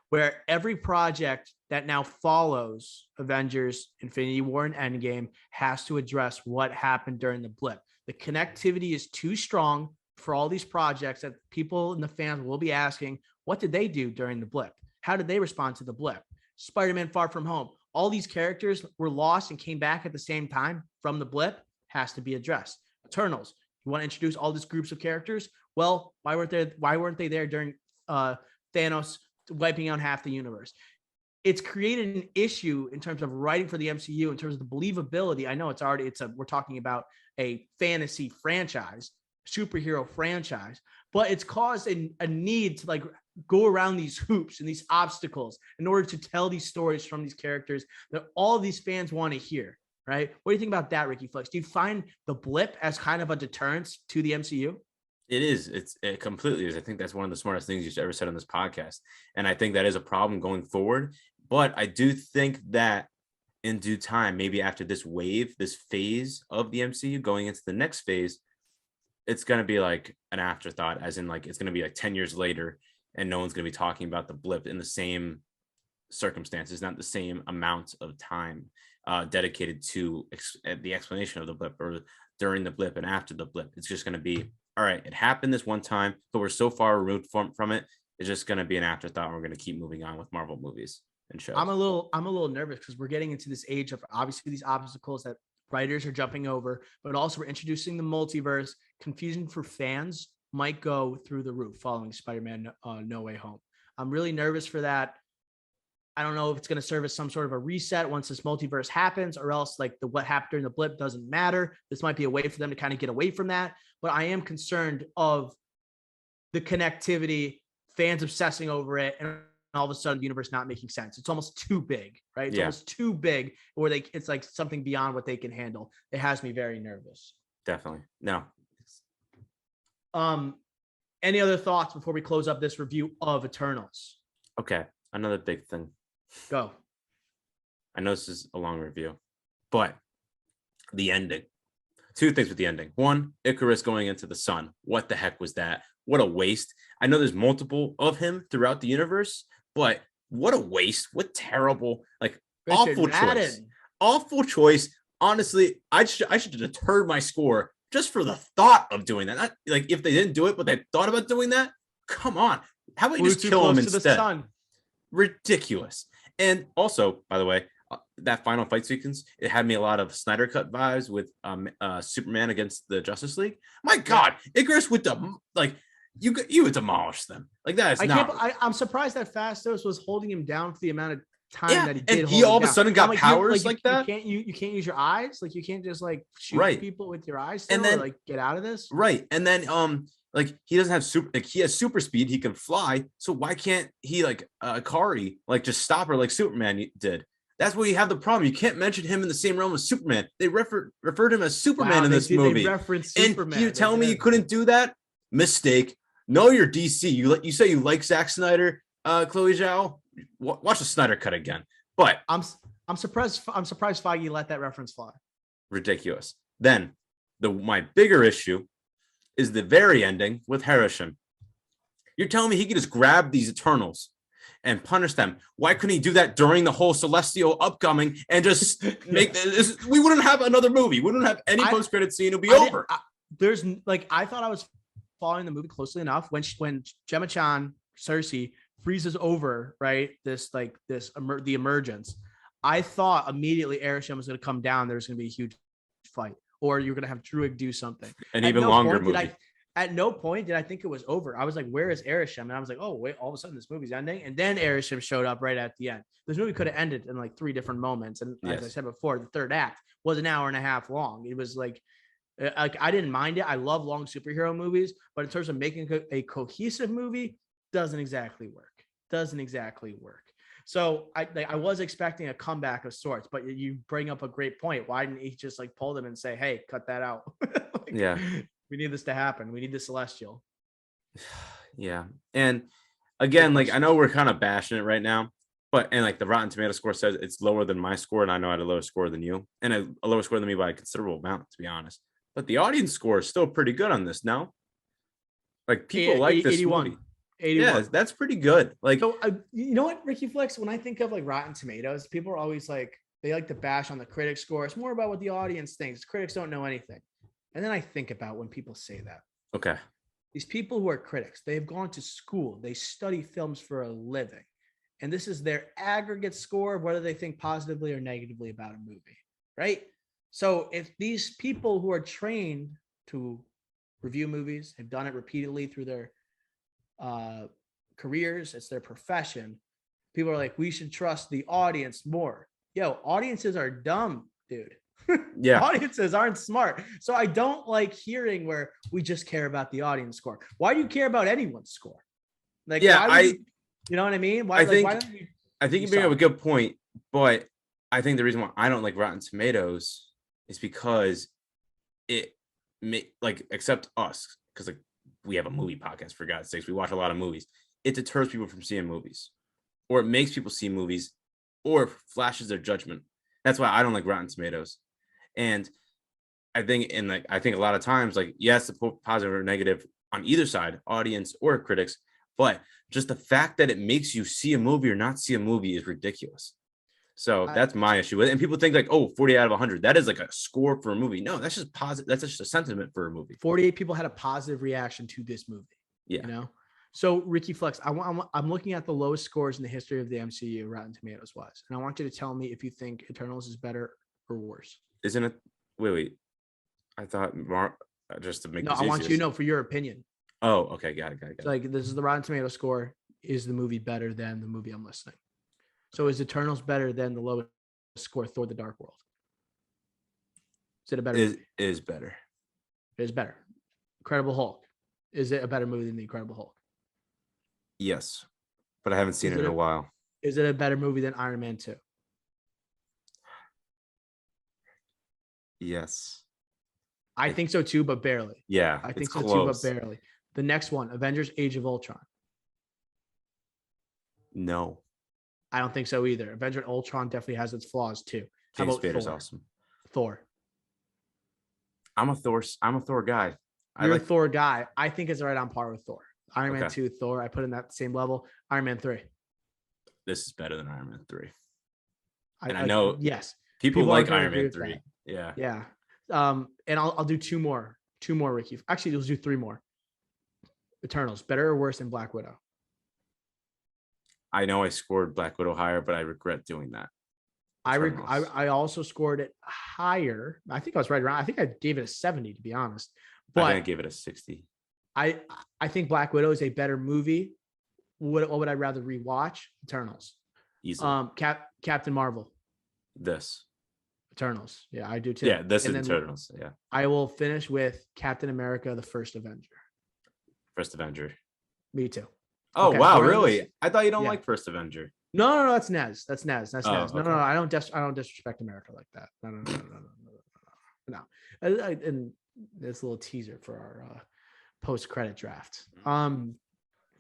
where every project that now follows Avengers, Infinity War, and Endgame has to address what happened during the blip. The connectivity is too strong for all these projects that people and the fans will be asking, what did they do during the blip? How did they respond to the blip? Spider-Man Far From Home. All these characters were lost and came back at the same time from the blip. has to be addressed. Eternals, you want to introduce all these groups of characters? Well, why weren't they there during Thanos wiping out half the universe? It's created an issue in terms of writing for the MCU, in terms of the believability. I know we're talking about a fantasy franchise, superhero franchise, but it's caused a need to like go around these hoops and these obstacles in order to tell these stories from these characters that all these fans want to hear, right? What do you think about that, Ricky Flex? Do you find the blip as kind of a deterrence to the MCU? It is. It completely is. I think that's one of the smartest things you've ever said on this podcast. And I think that is a problem going forward. But I do think that in due time, maybe after this wave, this phase of the MCU going into the next phase, it's going to be like an afterthought, as in like it's going to be like 10 years later and no one's going to be talking about the blip in the same circumstances, not the same amount of time dedicated to the explanation of the blip or during the blip and after the blip. It's just going to be, all right, it happened this one time, but we're so far removed from it. It's just going to be an afterthought. And we're going to keep moving on with Marvel movies and shows. I'm a little nervous because we're getting into this age of obviously these obstacles that writers are jumping over, but also we're introducing the multiverse. Confusion for fans might go through the roof following Spider-Man No Way Home. I'm really nervous for that. I don't know if it's going to serve as some sort of a reset once this multiverse happens, or else like what happened during the blip doesn't matter. This might be a way for them to kind of get away from that. But I am concerned of the connectivity, fans obsessing over it, and all of a sudden the universe not making sense. It's almost too big, right? It's almost too big where it's like something beyond what they can handle. It has me very nervous. Definitely. No. Any other thoughts before we close up this review of Eternals? Okay. Another big thing. Go. I know this is a long review, but the ending. Two things with the ending. One, Icarus going into the sun. What the heck was that? What a waste. I know there's multiple of him throughout the universe, but what a waste. What terrible, like awful choice. Awful choice. Honestly, I should deter my score just for the thought of doing that. Not, like if they didn't do it, but they thought about doing that. Come on. How about you just kill him instead? Ridiculous. And also, by the way, that final fight sequence, it had me a lot of Snyder Cut vibes with Superman against the Justice League. My God, Icarus with the like you would demolish them. Like that is I'm surprised that Phastos was holding him down for the amount of time that he did. And he all of a sudden got powers like that. You can't use your eyes. Like you can't just like shoot people with your eyes still, and then like get out of this. Right. And then like he doesn't have he has super speed, he can fly. So why can't he like Kari like just stop her like Superman did? That's where you have the problem. You can't mention him in the same realm as Superman. They referred him as Superman in this movie. They referenced Superman. And you telling me you couldn't do that? Mistake. No, you're DC. You say you like Zack Snyder, Chloe Zhao. Watch the Snyder Cut again. But I'm surprised. I'm surprised Feige let that reference fly. Ridiculous. Then my bigger issue is the very ending with Harrison. You're telling me he could just grab these Eternals and punish them? Why couldn't he do that during the whole Celestial upcoming and just make this? We wouldn't have another movie. We wouldn't have any post-credit scene. It'll be over. I thought I was following the movie closely enough when Gemma Chan, Cersei freezes over, right? The emergence. I thought immediately Arishem was going to come down. There's going to be a huge fight, or you're going to have Druig do something. An even longer movie. At no point did I think it was over. I was like, where is Arishem? And I was like, oh, wait, all of a sudden this movie's ending. And then Arishem showed up right at the end. This movie could have ended in like 3 different moments. And as I said before, the third act was an hour and a half long. It was like I didn't mind it. I love long superhero movies, but in terms of making a cohesive movie, doesn't exactly work. So I was expecting a comeback of sorts, but you bring up a great point. Why didn't he just like pull them and say, hey, cut that out? We need this to happen. We need the Celestial. Yeah. And again, like I know we're kind of bashing it right now, but like the Rotten Tomato score says it's lower than my score, and I know I had a lower score than you, and a lower score than me by a considerable amount, to be honest. But the audience score is still pretty good on this now. Like people like this 81. Movie. 81. Yeah, that's pretty good. Like, so you know what, Ricky Flex? When I think of like Rotten Tomatoes, people are always like they like to bash on the critic score. It's more about what the audience thinks. Critics don't know anything. And then I think about when people say that. Okay. These people who are critics, they've gone to school. They study films for a living. And this is their aggregate score of whether they think positively or negatively about a movie, right? So if these people who are trained to review movies have done it repeatedly through their careers, it's their profession. People are like, we should trust the audience more. Yo, audiences are dumb, dude. Yeah. Audiences aren't smart. So I don't like hearing where we just care about the audience score. Why do you care about anyone's score? Like, Yeah, you know what I mean? Why, I think why don't you, I think you bring up a good point, but I think the reason why I don't like Rotten Tomatoes is because it except us, because like we have a movie podcast, for God's sakes, we watch a lot of movies. It deters people from seeing movies, or it makes people see movies, or flashes their judgment. That's why I don't like Rotten Tomatoes. And I think a lot of times, like, yes, the positive or negative on either side, audience or critics, but just the fact that it makes you see a movie or not see a movie is ridiculous. So that's my issue with it. And people think like, oh, 40 out of 100, that is like a score for a movie. No, that's just positive. That's just a sentiment for a movie. 48 people had a positive reaction to this movie. Yeah. You know? So Ricky Flex, I'm looking at the lowest scores in the history of the MCU, Rotten Tomatoes wise. And I want you to tell me if you think Eternals is better or worse. Isn't it? Wait. I thought just to make no, I want you to know for your opinion. Oh, okay. Got it. So like, this is the Rotten Tomato score. Is the movie better than the movie I'm listening? So is Eternals better than the lowest score, Thor: The Dark World? Is it a better movie? It is better. It is better. Incredible Hulk. Is it a better movie than the Incredible Hulk? Yes, but I haven't seen it in a while. Is it a better movie than Iron Man 2? Yes. I think so too, but barely. Yeah, I think so too, but barely. The next one, Avengers Age of Ultron. No. I don't think so either. Avengers Ultron definitely has its flaws too. How James about Spader's Thor? awesome. Thor. I'm a Thor guy. You're a Thor guy. I think it's right on par with Thor. Iron Man Okay. 2, Thor. I put in that same level. Iron Man 3. This is better than Iron Man 3. I know. Yes. People like are gonna Iron agree Man with 3. that. Yeah. Yeah. And I'll do two more, Ricky. Actually, let's do three more. Eternals, better or worse than Black Widow? I know I scored Black Widow higher, but I regret doing that. I also scored it higher. I think I was right around. I think I gave it a 70, to be honest. But I think I gave it a 60. I think Black Widow is a better movie. What would I rather rewatch? Eternals. Easily. Captain Marvel. This. Eternals. Yeah, I do too. Yeah, this is Eternals. Yeah. I will finish with Captain America: The First Avenger. First Avenger. Me too. Oh, Okay, wow, really? I thought you don't like First Avenger. No, that's Nez. That's Nez. That's Nez. Okay. No, I don't disrespect America like that. No. And this little teaser for our post-credit draft.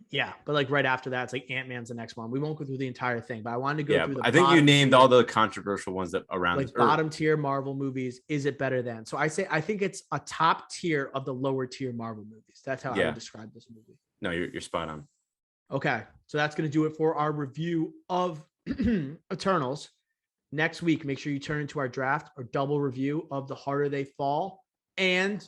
Yeah, but like right after that, it's like Ant-Man's the next one. We won't go through the entire thing, but I wanted to go through the I think you named all the controversial ones that around like bottom tier Marvel movies. Is it better than? So I think it's a top tier of the lower tier Marvel movies. That's how I would describe this movie. No, you're spot on. Okay, so that's going to do it for our review of Eternals. Next week, make sure you turn into our draft or double review of The Harder They Fall and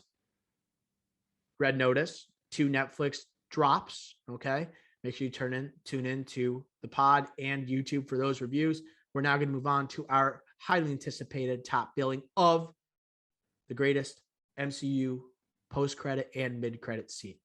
Red Notice, 2 Netflix drops. Okay, make sure you tune in to the pod and YouTube for those reviews. We're now going to move on to our highly anticipated top billing of the greatest MCU post-credit and mid-credit scenes.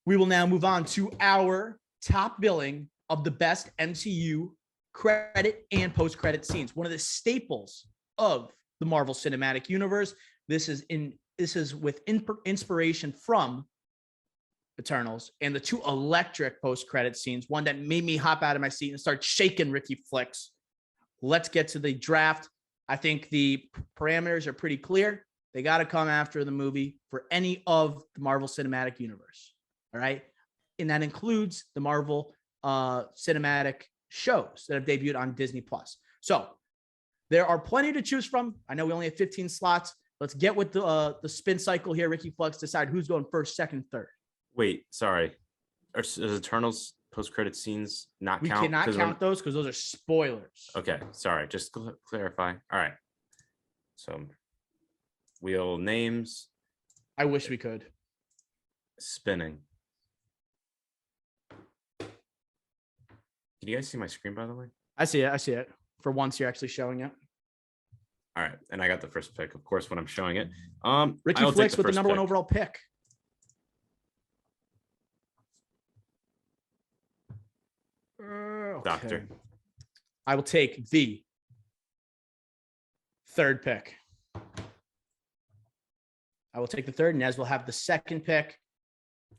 We will now move on to our top billing of the best MCU credit and post-credit scenes. One of the staples of the Marvel Cinematic Universe. This is with inspiration from Eternals and the 2 electric post-credit scenes. One that made me hop out of my seat and start shaking Ricky Flicks. Let's get to the draft. I think the parameters are pretty clear. They got to come after the movie for any of the Marvel Cinematic Universe. All right. And that includes the Marvel cinematic shows that have debuted on Disney Plus. So there are plenty to choose from. I know we only have 15 slots. Let's get with the spin cycle here. Ricky Flex, decide who's going first, second, third. Wait, sorry. Is Eternals post-credit scenes not count? We cannot count those because those are spoilers. Okay, sorry. Just clarify. All right. So wheel names. I wish we could. Spinning. Can you guys see my screen, by the way? I see it. for once you're actually showing it. All right, and I got the first pick, of course, when I'm showing it. Ricky I'll take Flicks with the first number one pick. overall pick. Doctor. I will take the third pick. I will take the third. Nez will have the second pick.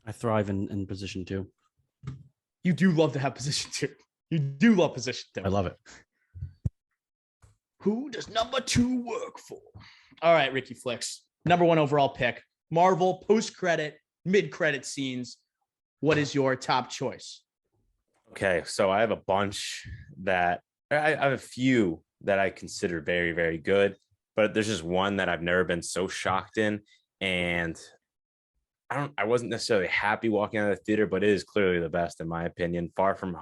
I thrive in position 2. You do love to have position 2. You do love position 2. I love it. Who does number 2 work for? All right, Ricky Flicks. Number 1 overall pick. Marvel post-credit, mid-credit scenes. What is your top choice? Okay, so I have a bunch that I have a few that I consider very, very good, but there's just one that I've never been so shocked in, and I wasn't necessarily happy walking out of the theater, but it is clearly the best in my opinion. Far From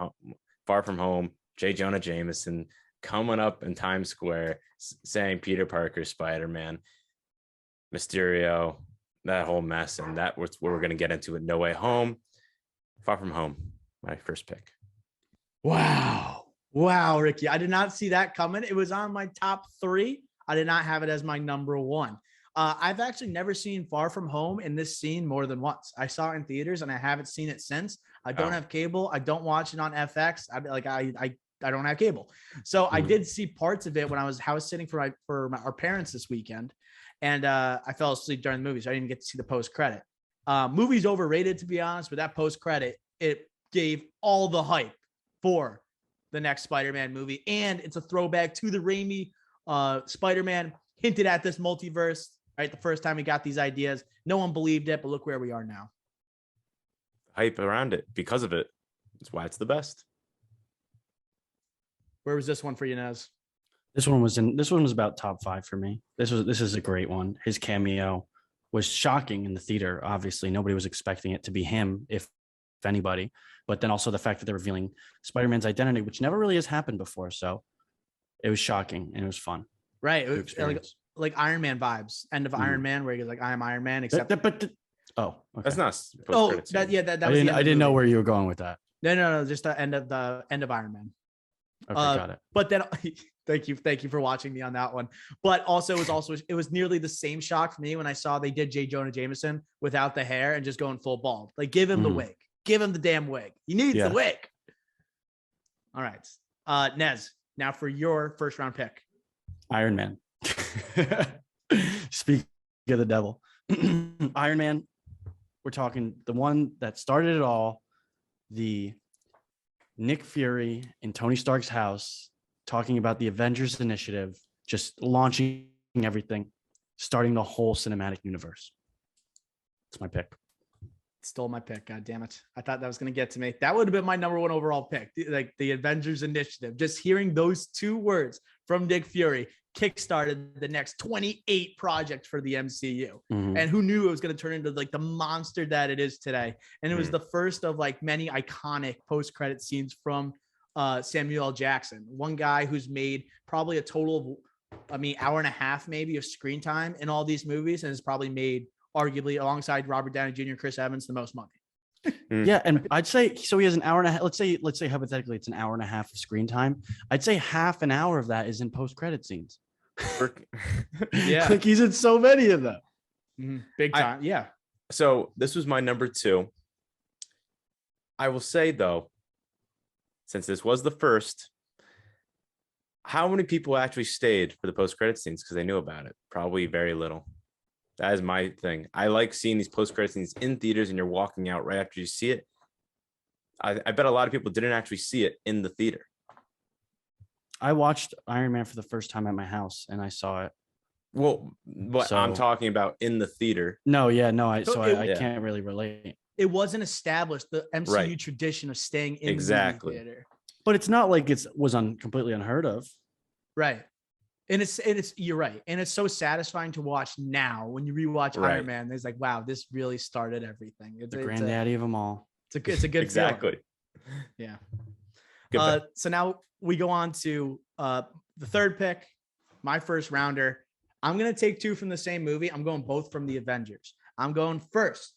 Home, J. Jonah Jameson coming up in Times Square saying Peter Parker, Spider-Man, Mysterio, that whole mess, and that was what we're going to get into with No Way Home. Far From Home, my first pick. Wow, Ricky. I did not see that coming. It was on my top 3. I did not have it as my number 1. I've actually never seen Far From Home in this scene more than once. I saw it in theaters and I haven't seen it since. I don't have cable. I don't watch it on FX. I don't have cable. So I did see parts of it when I was house sitting for our parents this weekend. And I fell asleep during the movie, so I didn't get to see the post-credit. Movie's overrated, to be honest, but that post-credit, it gave all the hype for the next Spider-Man movie. And it's a throwback to the Raimi Spider-Man, hinted at this multiverse, right? The first time we got these ideas, no one believed it, but look where we are now. Hype around it because of it. That's why it's the best. Where was this one for you, Nez? This one was about top 5 for me. This is a great one. His cameo was shocking in the theater. Obviously, nobody was expecting it to be him, if anybody. But then also the fact that they're revealing Spider-Man's identity, which never really has happened before. So it was shocking and it was fun. Right. It was like Iron Man vibes. End of Iron Man, where he's like, I am Iron Man, except okay. That's not that I didn't know where you were going with that. No, just the end of Iron Man. Okay, got it. But then thank you for watching me on that one. But also it was nearly the same shock for me when I saw they did J. Jonah Jameson without the hair and just going full bald. Like, give him the wig. Give him the damn wig. He needs the wig. All right. Nez, now for your first round pick. Iron Man. Speak of the devil. Iron Man. We're talking the one that started it all. The Nick Fury in Tony Stark's house talking about the Avengers initiative, just launching everything, starting the whole cinematic universe. It's my pick. Stole my pick. God damn it. I thought that was going to get to me. That would have been my number 1 overall pick. Like the Avengers initiative, just hearing those 2 words from Nick Fury kickstarted the next 28 projects for the MCU. And who knew it was going to turn into like the monster that it is today. And it was the first of like many iconic post-credit scenes from Samuel L. Jackson, one guy who's made probably a total of, hour and a half maybe of screen time in all these movies, and has probably made arguably alongside Robert Downey Jr. and Chris Evans the most money. Yeah, and I'd say so. He has an hour and a half. Let's say hypothetically it's an hour and a half of screen time. I'd say half an hour of that is in post-credit scenes. Yeah, like he's in so many of them. Big time. Yeah. So this was my number 2. I will say though, since this was the first, how many people actually stayed for the post-credit scenes because they knew about it? Probably very little. That is my thing. I like seeing these post-credit scenes in theaters and you're walking out right after you see it. I bet a lot of people didn't actually see it in the theater. I watched Iron Man for the first time at my house and I saw it. Well, what I'm talking about in the theater. I can't really relate. It wasn't established, the MCU tradition of staying in the movie theater. But it's not like it was completely unheard of. Right. And it's you're right. And it's so satisfying to watch now when you rewatch Iron Man. It's like, wow, this really started everything. It's the granddaddy of them all. It's a good exactly. Feeling. Yeah. So now we go on to the third pick, my first rounder. I'm going to take 2 from the same movie. I'm going both from the Avengers. I'm going first.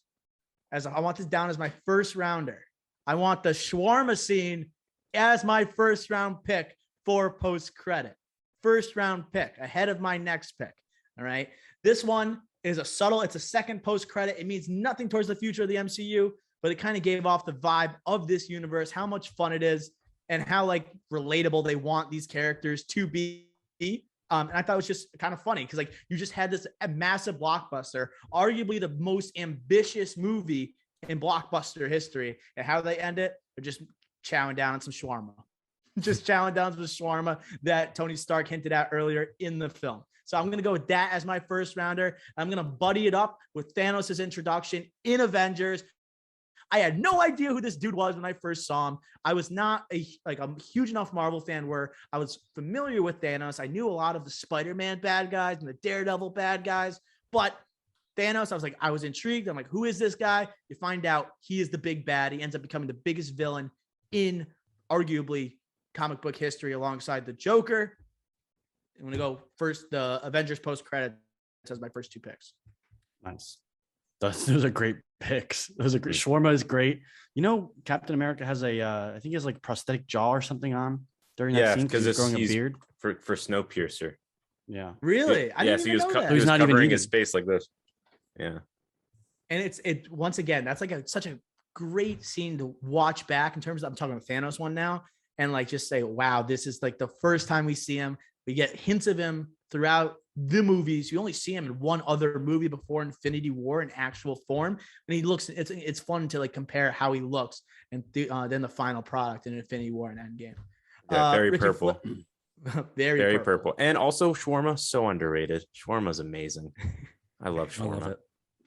I want this down as my first rounder. I want the shawarma scene as my first round pick for post-credit. First round pick, ahead of my next pick. All right. This one is it's a second post-credit. It means nothing towards the future of the MCU, but it kind of gave off the vibe of this universe, how much fun it is, and how like relatable they want these characters to be. And I thought it was just kind of funny because like you just had this massive blockbuster, arguably the most ambitious movie in blockbuster history, and how they end it, they're just chowing down on some shawarma. Just chowing down some shawarma that Tony Stark hinted at earlier in the film. So I'm going to go with that as my first rounder. I'm going to buddy it up with Thanos' introduction in Avengers. I had no idea who this dude was when I first saw him. I was not a huge enough Marvel fan where I was familiar with Thanos. I knew a lot of the Spider-Man bad guys and the Daredevil bad guys, but Thanos, I was intrigued. I'm like, who is this guy? You find out he is the big bad. He ends up becoming the biggest villain in arguably comic book history alongside the Joker. I'm going to go first, the Avengers post-credits as my first two picks. Nice. Those are great picks. Those are great. Shawarma is great. You know, Captain America has I think he has like prosthetic jaw or something on during that scene because he's growing a beard. For Snowpiercer. Yeah. Really? I didn't even know that. He was not covering even his face like this. Yeah. And it once again, that's like such a great scene to watch back in terms of, I'm talking about Thanos one now, and like just say, wow, this is like the first time we see him. We get hints of him throughout the movies. You only see him in one other movie before Infinity War in actual form, and he looks. It's fun to like compare how he looks and then the final product in Infinity War and Endgame. Yeah, very Ricky purple. very purple, and also shawarma, so underrated. Shawarma's amazing. I love shawarma. I love it.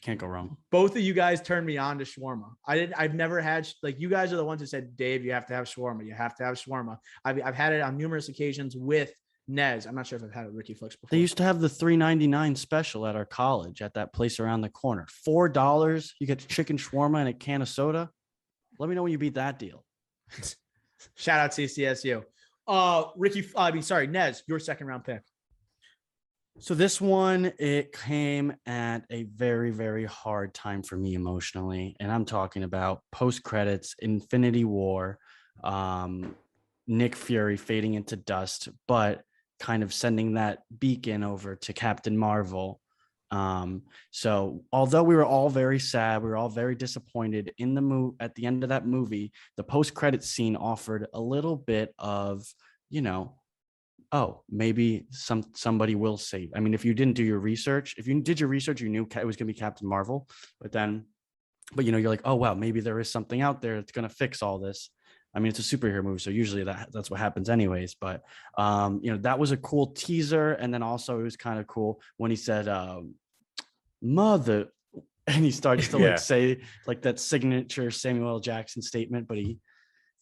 Can't go wrong. Both of you guys turned me on to shawarma. I've never had, like, you guys are the ones who said, Dave, you have to have shawarma. You have to have shawarma. I've had it on numerous occasions with Nez. I'm not sure if I've had it with Ricky Flicks before. They used to have the $3.99 special at our college at that place around the corner. $4, you get chicken shawarma and a can of soda. Let me know when you beat that deal. Shout out CCSU. Nez, your second round pick. So this one, it came at a very, very hard time for me emotionally. And I'm talking about post-credits, Infinity War, Nick Fury fading into dust, but kind of sending that beacon over to Captain Marvel. So although we were all very sad, we were all very disappointed in the at the end of that movie, the post-credit scene offered a little bit of, oh, maybe somebody will save. I mean, if you didn't do your research, if you did your research, you knew it was going to be Captain Marvel, but you're like, oh, wow, maybe there is something out there that's going to fix all this. I mean, it's a superhero movie, so usually that's what happens anyways. But, that was a cool teaser. And then also it was kind of cool when he said, mother, and he starts to say like that signature Samuel L. Jackson statement, but he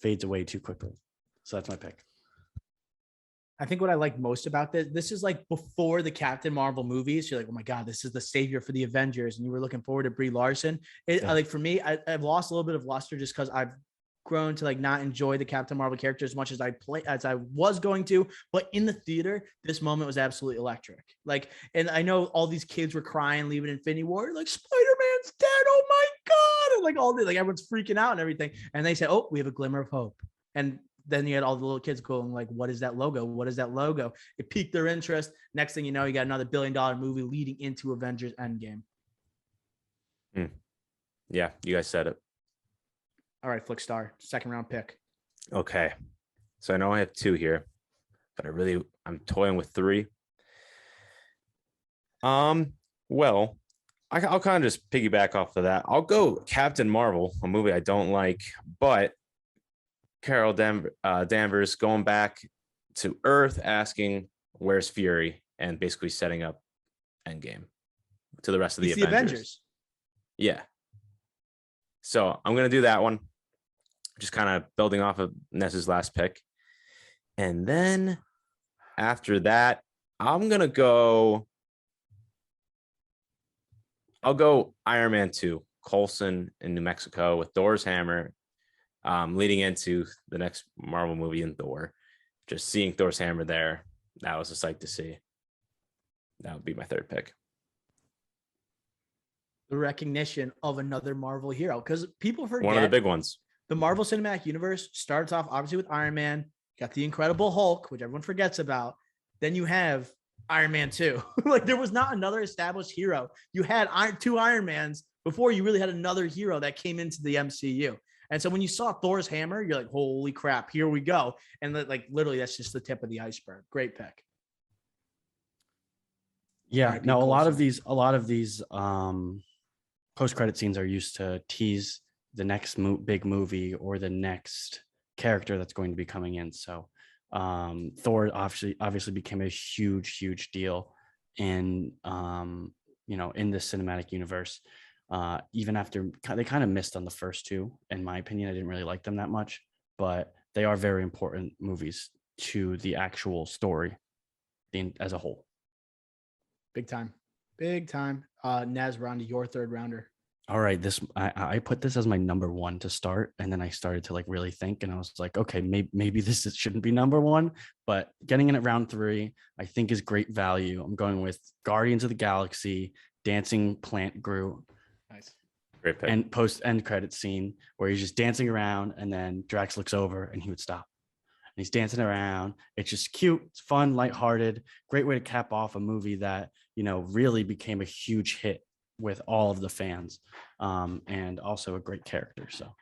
fades away too quickly. So that's my pick. I think what I like most about this is like before the Captain Marvel movies, you're like, oh my God, this is the savior for the Avengers. And you were looking forward to Brie Larson. Like for me, I've lost a little bit of luster just because I've grown to like not enjoy the Captain Marvel character as much as I was going to, but in the theater, this moment was absolutely electric. Like, and I know all these kids were crying, leaving Infinity War, like Spider-Man's dead. Oh my God. And like everyone's freaking out and everything. And they said, oh, we have a glimmer of hope. And then you had all the little kids going like, what is that logo? What is that logo? It piqued their interest. Next thing you know, you got another $1 billion movie leading into Avengers Endgame. Yeah, you guys said it. All right, Flickstar, second round pick. Okay. So I know I have two here, but I'm toying with three. Well, I'll kind of just piggyback off of that. I'll go Captain Marvel, a movie I don't like, but Carol Danvers going back to Earth asking, where's Fury? And basically setting up Endgame to the rest of the Avengers. Yeah. So I'm going to do that one. Just kind of building off of Ness's last pick. And then after that, I'll go Iron Man 2, Coulson in New Mexico with Thor's hammer, leading into the next Marvel movie in Thor. Just seeing Thor's hammer there, that was a sight to see. That would be my third pick. The recognition of another Marvel hero, because people forget one of the big ones. The Marvel Cinematic Universe starts off obviously with Iron Man, got the Incredible Hulk, which everyone forgets about. Then you have Iron Man 2. Like there was not another established hero. You had two Iron Mans before you really had another hero that came into the MCU. And so when you saw Thor's hammer, you're like, holy crap, here we go. And like literally that's just the tip of the iceberg. Great pick. Yeah, no, a lot of these post-credit scenes are used to tease the next big movie or the next character that's going to be coming in. So Thor obviously became a huge deal in in this cinematic universe. Even after they kind of missed on the first two, in my opinion. I didn't really like them that much, but they are very important movies to the actual story as a whole. Big time. Naz, we're on to your third rounder. All right, I put this as my number one to start, and then I started to like really think, and I was like, okay, maybe this shouldn't be number one, but getting in at round 3, I think is great value. I'm going with Guardians of the Galaxy, Dancing Plant Groot. Nice. Great pick. And post-end credit scene where he's just dancing around, and then Drax looks over and he would stop. And he's dancing around. It's just cute. It's fun, lighthearted. Great way to cap off a movie that, really became a huge hit with all of the fans. And also a great character. So,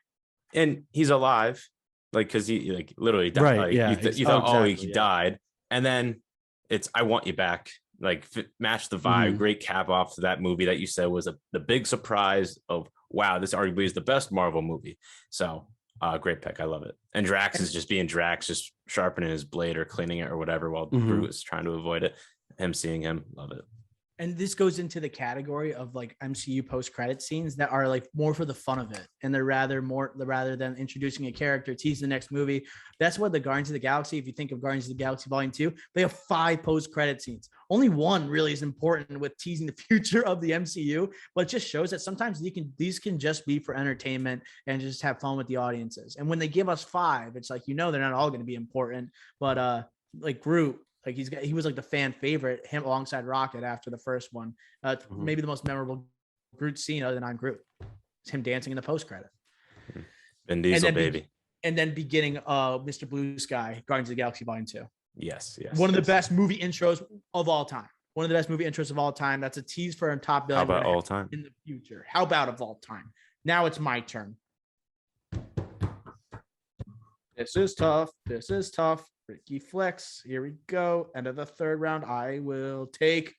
and he's alive, like, because he like literally died. Right, like, yeah. you thought, Exactly, he died. And then it's I Want You Back. Like match the vibe. Mm-hmm. Great cap off to that movie that you said was the big surprise of, wow, this arguably is the best Marvel movie. So great pick. I love it. And Drax is just being Drax, just sharpening his blade or cleaning it or whatever while Groot is trying to avoid it. Him seeing him, love it. And this goes into the category of like MCU post-credit scenes that are like more for the fun of it. And they're rather than introducing a character, tease the next movie. That's what the Guardians of the Galaxy, if you think of Guardians of the Galaxy Volume 2, they have 5 post-credit scenes. Only one really is important with teasing the future of the MCU, but it just shows that sometimes these can just be for entertainment and just have fun with the audiences. And when they give us 5, it's like, they're not all going to be important, but like Groot, like he was like the fan favorite, him alongside Rocket after the first one. Maybe the most memorable Groot scene other than I'm Groot. It's him dancing in the post credit. Vin Diesel, baby. And then beginning Mr. Blue Sky, Guardians of the Galaxy Volume 2. Yes. One of the best movie intros of all time. That's a tease for a top billion. How about all time? In the future. How about of all time? Now it's my turn. This is tough. Ricky Flex. Here we go. End of the third round. I will take.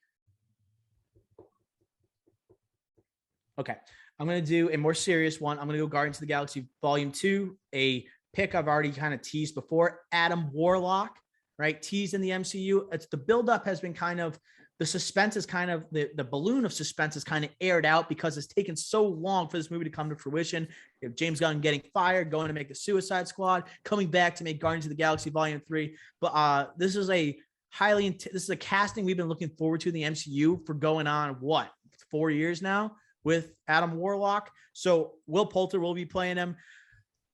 Okay. I'm going to do a more serious one. I'm going to go Guardians of the Galaxy Volume 2, a pick I've already kind of teased before. Adam Warlock, right? Teased in the MCU. It's the buildup has been kind of, the suspense is kind of, the balloon of suspense is kind of aired out because it's taken so long for this movie to come to fruition. You have James Gunn getting fired, going to make the Suicide Squad, coming back to make Guardians of the Galaxy Volume 3. But this is a casting we've been looking forward to in the MCU for going on, 4 years now with Adam Warlock. So Will Poulter will be playing him.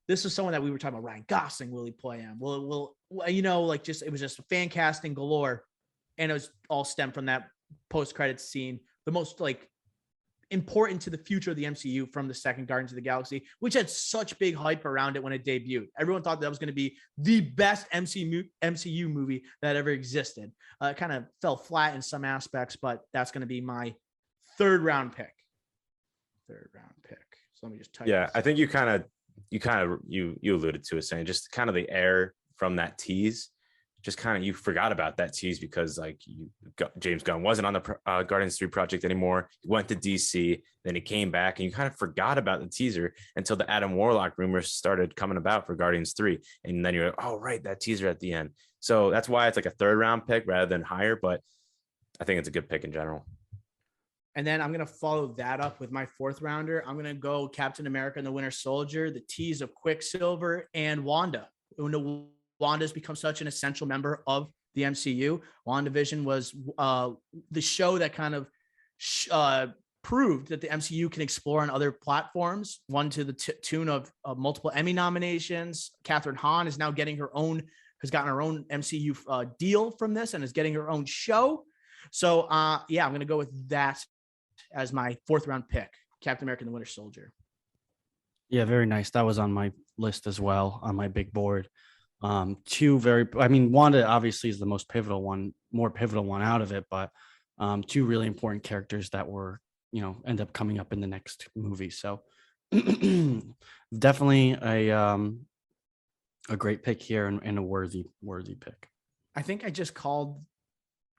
This is someone that we were talking about. Ryan Gosling, will he play him? It was just a fan casting galore. And it was all stemmed from that post-credits scene, the most important to the future of the MCU from the second Guardians of the Galaxy, which had such big hype around it when it debuted. Everyone thought that was going to be the best MCU movie that ever existed. It kind of fell flat in some aspects, but that's going to be my third round pick. So let me just type. Yeah, I think you alluded to it, saying just kind of the air from that tease. Just kind of you forgot about that tease because James Gunn wasn't on the Guardians 3 project anymore. He went to DC, then he came back, and you kind of forgot about the teaser until the Adam Warlock rumors started coming about for Guardians 3, and then you're like, oh right, that teaser at the end. So that's why it's like a third round pick rather than higher, but I think it's a good pick in general. And then I'm going to follow that up with my fourth rounder. I'm going to go Captain America and the Winter Soldier, the tease of Quicksilver and Wanda. Wanda's become such an essential member of the MCU. WandaVision was the show that kind of proved that the MCU can explore on other platforms, one to the tune of multiple Emmy nominations. Catherine Hahn is now getting has gotten her own MCU deal from this and is getting her own show. So I'm going to go with that as my fourth round pick, Captain America and the Winter Soldier. Yeah, very nice. That was on my list as well, on my big board. Two very, I mean, Wanda obviously is the most pivotal one, more pivotal one out of it, but two really important characters that were, end up coming up in the next movie. So definitely a great pick here and a worthy pick. I think I just called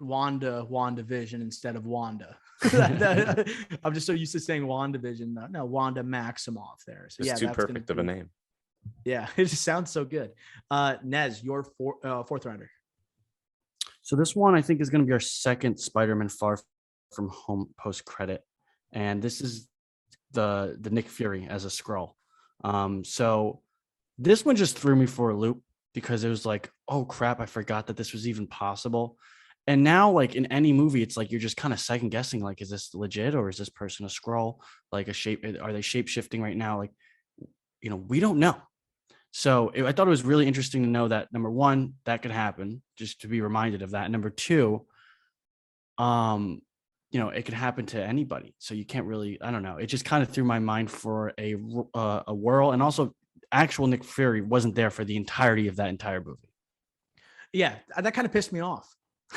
WandaVision instead of Wanda. I'm just so used to saying WandaVision. No, Wanda Maximoff there. So It's too perfect of a name. Yeah, it just sounds so good. Nez, your fourth rounder. So this one I think is going to be our second Spider-Man Far From Home post credit, and this is the Nick Fury as a Skrull. So this one just threw me for a loop because it was like, oh crap, I forgot that this was even possible. And now, like in any movie, it's like you're just kind of second guessing, like, is this legit or is this person a Skrull? Like are they shape shifting right now? Like, we don't know. So I thought it was really interesting to know that, number one, that could happen, just to be reminded of that. Number two, it could happen to anybody. So you can't really, I don't know. It just kind of threw my mind for a whirl. And also, actual Nick Fury wasn't there for the entirety of that entire movie. Yeah, that kind of pissed me off.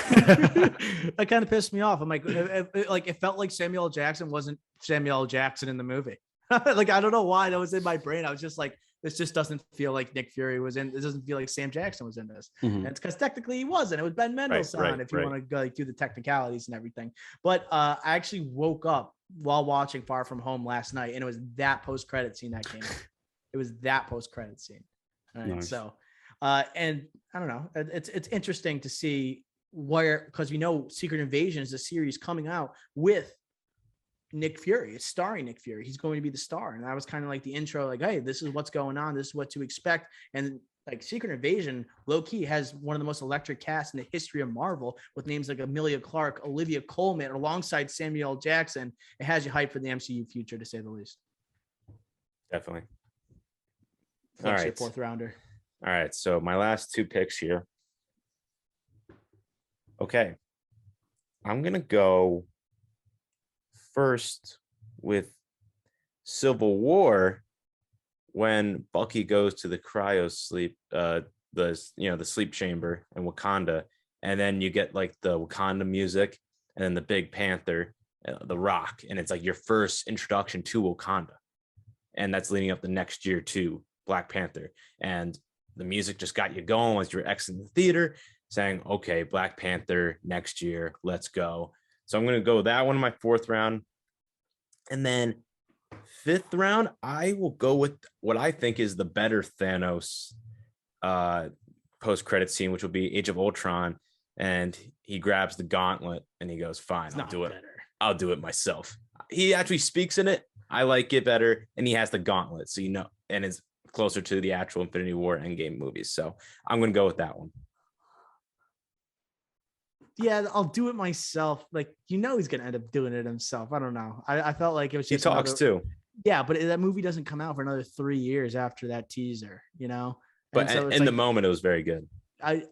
That kind of pissed me off. I'm like, it felt like Samuel L. Jackson wasn't Samuel L. Jackson in the movie. Like, I don't know why that was in my brain. I was just like, this just doesn't feel like Nick Fury was in. It doesn't feel like Sam Jackson was in this. Mm-hmm. And it's because technically he wasn't. It was Ben Mendelsohn, if you want to go through the technicalities and everything. But I actually woke up while watching Far From Home last night, and it was that post-credit scene that came in. It was that post-credit scene. All right. Nice. So, and I don't know. It's interesting to see because we know Secret Invasion is a series coming out with Nick Fury. It's starring Nick Fury. He's going to be the star. And that was kind of like the intro, like, hey, this is what's going on. This is what to expect. And like Secret Invasion, low key, has one of the most electric casts in the history of Marvel, with names like Emilia Clarke, Olivia Colman, alongside Samuel L. Jackson. It has you hyped for the MCU future, to say the least. Definitely. All right. Fourth rounder. All right. So my last two picks here. Okay. I'm going to go first with Civil War, when Bucky goes to the cryo sleep, the sleep chamber in Wakanda, and then you get like the Wakanda music, and then the Big Panther, the Rock, and it's like your first introduction to Wakanda, and that's leading up the next year to Black Panther, and the music just got you going as you're exiting the theater, saying, "Okay, Black Panther next year, let's go." So I'm going to go that one in my fourth round. And then fifth round, I will go with what I think is the better Thanos post-credit scene, which will be Age of Ultron. And he grabs the gauntlet and he goes, fine, I'll do it. I'll do it myself. He actually speaks in it. I like it better. And he has the gauntlet. So, and it's closer to the actual Infinity War Endgame movies. So I'm going to go with that one. Yeah, I'll do it myself. Like, he's going to end up doing it himself. I don't know. I felt like it was just. He talks too. Yeah, but that movie doesn't come out for another 3 years after that teaser, But so in the moment, it was very good. I'm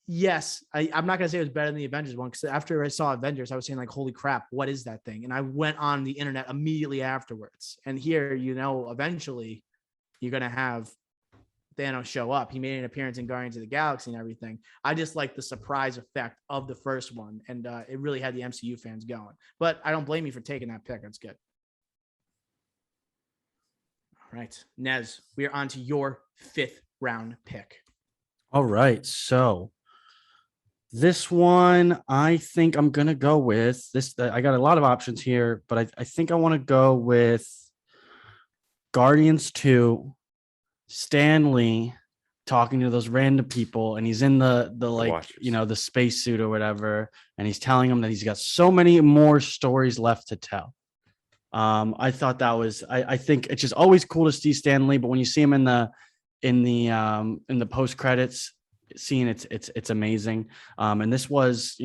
not going to say it was better than the Avengers one, because after I saw Avengers, I was saying, like, holy crap, what is that thing? And I went on the internet immediately afterwards. And here, eventually you're going to have Thanos show up. He made an appearance in Guardians of the Galaxy and everything. I just like the surprise effect of the first one, and it really had the MCU fans going. But I don't blame you for taking that pick. That's good. All right, Nez, we are on to your fifth round pick. All right, so this one, I think I'm gonna go with this. I got a lot of options here, but I think I want to go with Guardians 2. Stan Lee talking to those random people, and he's in the the spacesuit or whatever, and he's telling them that he's got so many more stories left to tell. I thought that was I think it's just always cool to see Stan Lee, but when you see him in the post credits scene, it's amazing. And this was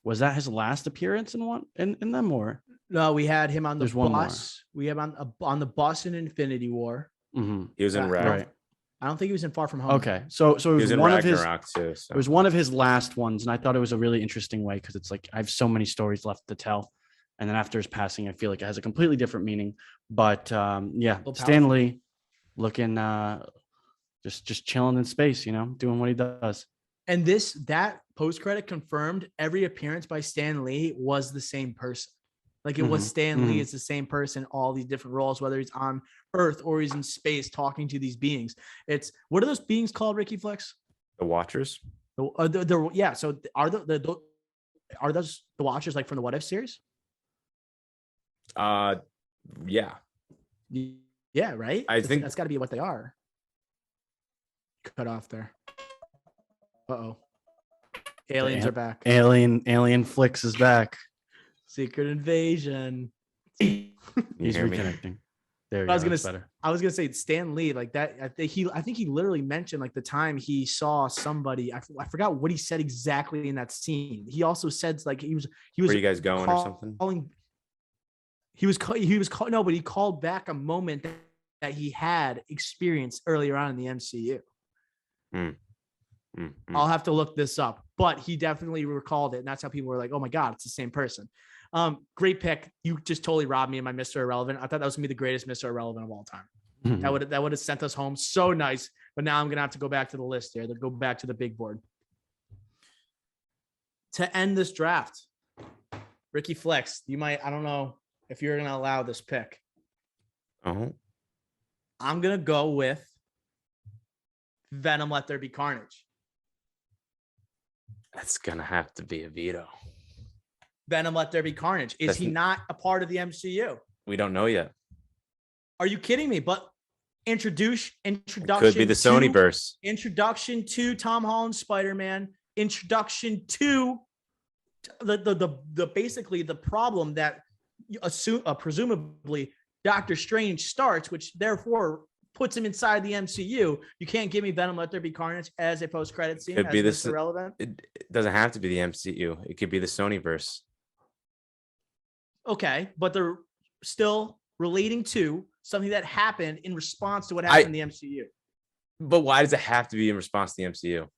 was that his last appearance in them, or no? We had him on the bus. We have on the bus in Infinity War. Mm-hmm. He was in right. I don't think he was in Far From Home. Okay, so it was one of his too, so. It was one of his last ones, and I thought it was a really interesting way, because it's like I have so many stories left to tell, and then after his passing, I feel like it has a completely different meaning. But Stan Lee looking just chilling in space, doing what he does. And that post credit confirmed every appearance by Stan Lee was the same person. Like it was Stan Lee. It's the same person, all these different roles, whether he's on Earth or he's in space talking to these beings. What are those beings called, Ricky Flex? The Watchers. Yeah. So are those the Watchers like from the What If series? Yeah. Yeah, right. I think that's got to be what they are. Cut off there. Uh-oh. Aliens are back. Alien Flicks is back. Secret Invasion. He's reconnecting. There I was gonna say Stan Lee, like that. I think he literally mentioned like the time he saw somebody. I forgot what he said exactly in that scene. He also said like he was. Where you guys going or something? He was no, but he called back a moment that he had experienced earlier on in the MCU. I'll have to look this up, but he definitely recalled it, and that's how people were like, "Oh my god, it's the same person." Great pick. You just totally robbed me of my Mr. Irrelevant. I thought that was gonna be the greatest Mr. Irrelevant of all time. That would have sent us home so nice. But now I'm gonna have to go back to the list here. Go back to the big board to end this draft. Ricky Flex, I don't know if you're gonna allow this pick. I'm gonna go with Venom. Let There Be Carnage. That's gonna have to be a veto. Venom, Let There Be Carnage. Is he not a part of the MCU? We don't know yet. Are you kidding me? But introduction. Could be the Sonyverse. Introduction to Tom Holland's Spider-Man. Introduction to the basically the problem that presumably Doctor Strange starts, which therefore puts him inside the MCU. You can't give me Venom, Let There Be Carnage as a post-credit scene. Could be this irrelevant. It doesn't have to be the MCU. It could be the Sonyverse. Okay, but they're still relating to something that happened in response to what happened in the MCU. But why does it have to be in response to the MCU?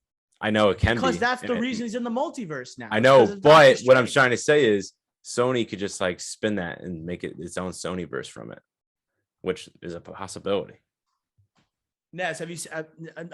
I know it can be. Because that's the reason he's in the multiverse now. I know, but what I'm trying to say is Sony could just like spin that and make it its own Sonyverse from it, which is a possibility. Nez, have you?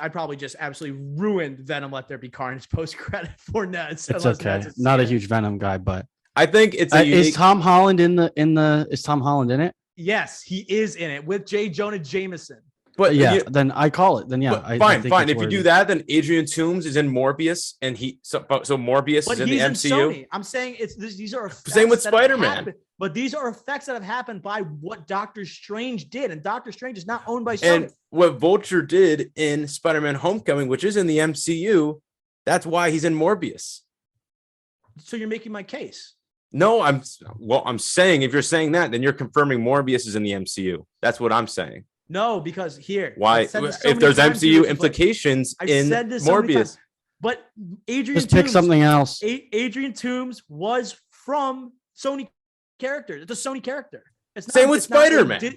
I probably just absolutely ruined Venom. Let There Be Carnage post credit for Nez. It's okay. Not a huge Venom guy, but I think it's is Tom Holland is Tom Holland in it? Yes, he is in it with J. Jonah Jameson. But then I call it. Then fine. If you do that, then Adrian Toomes is in Morbius, and so Morbius is in the MCU. Sony. I'm saying these are same with Spider-Man. But these are effects that have happened by what Doctor Strange did, and Doctor Strange is not owned by Sony. And what Vulture did in Spider-Man: Homecoming, which is in the MCU, that's why he's in Morbius. So you're making my case. No, I'm saying if you're saying that, then you're confirming Morbius is in the MCU. That's what I'm saying. No, because here, why? If there's MCU implications in Morbius, but Adrian just pick something else. Adrian Toomes was from Sony character. It's a Sony character. Same with Spider-Man.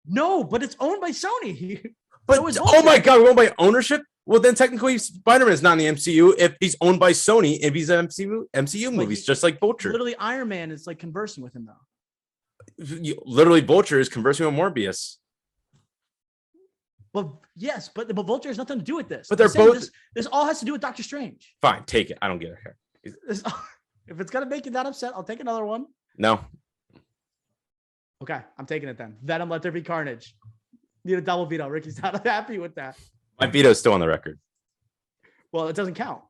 No, but it's owned by Sony. But oh my god, we're owned by ownership. Well, then technically Spider-Man is not in the MCU if he's owned by Sony. If he's an MCU movies, just like Vulture. Literally, Iron Man is like conversing with him though. Literally, Vulture is conversing with Morbius. Well, yes, but Vulture has nothing to do with this. But they're both. This all has to do with Doctor Strange. Fine, take it. I don't get it here. If it's gonna make you that upset, I'll take another one. No. Okay, I'm taking it then. Venom, Let There Be Carnage. Need a double veto. Ricky's not happy with that. My veto is still on the record. Well, it doesn't count.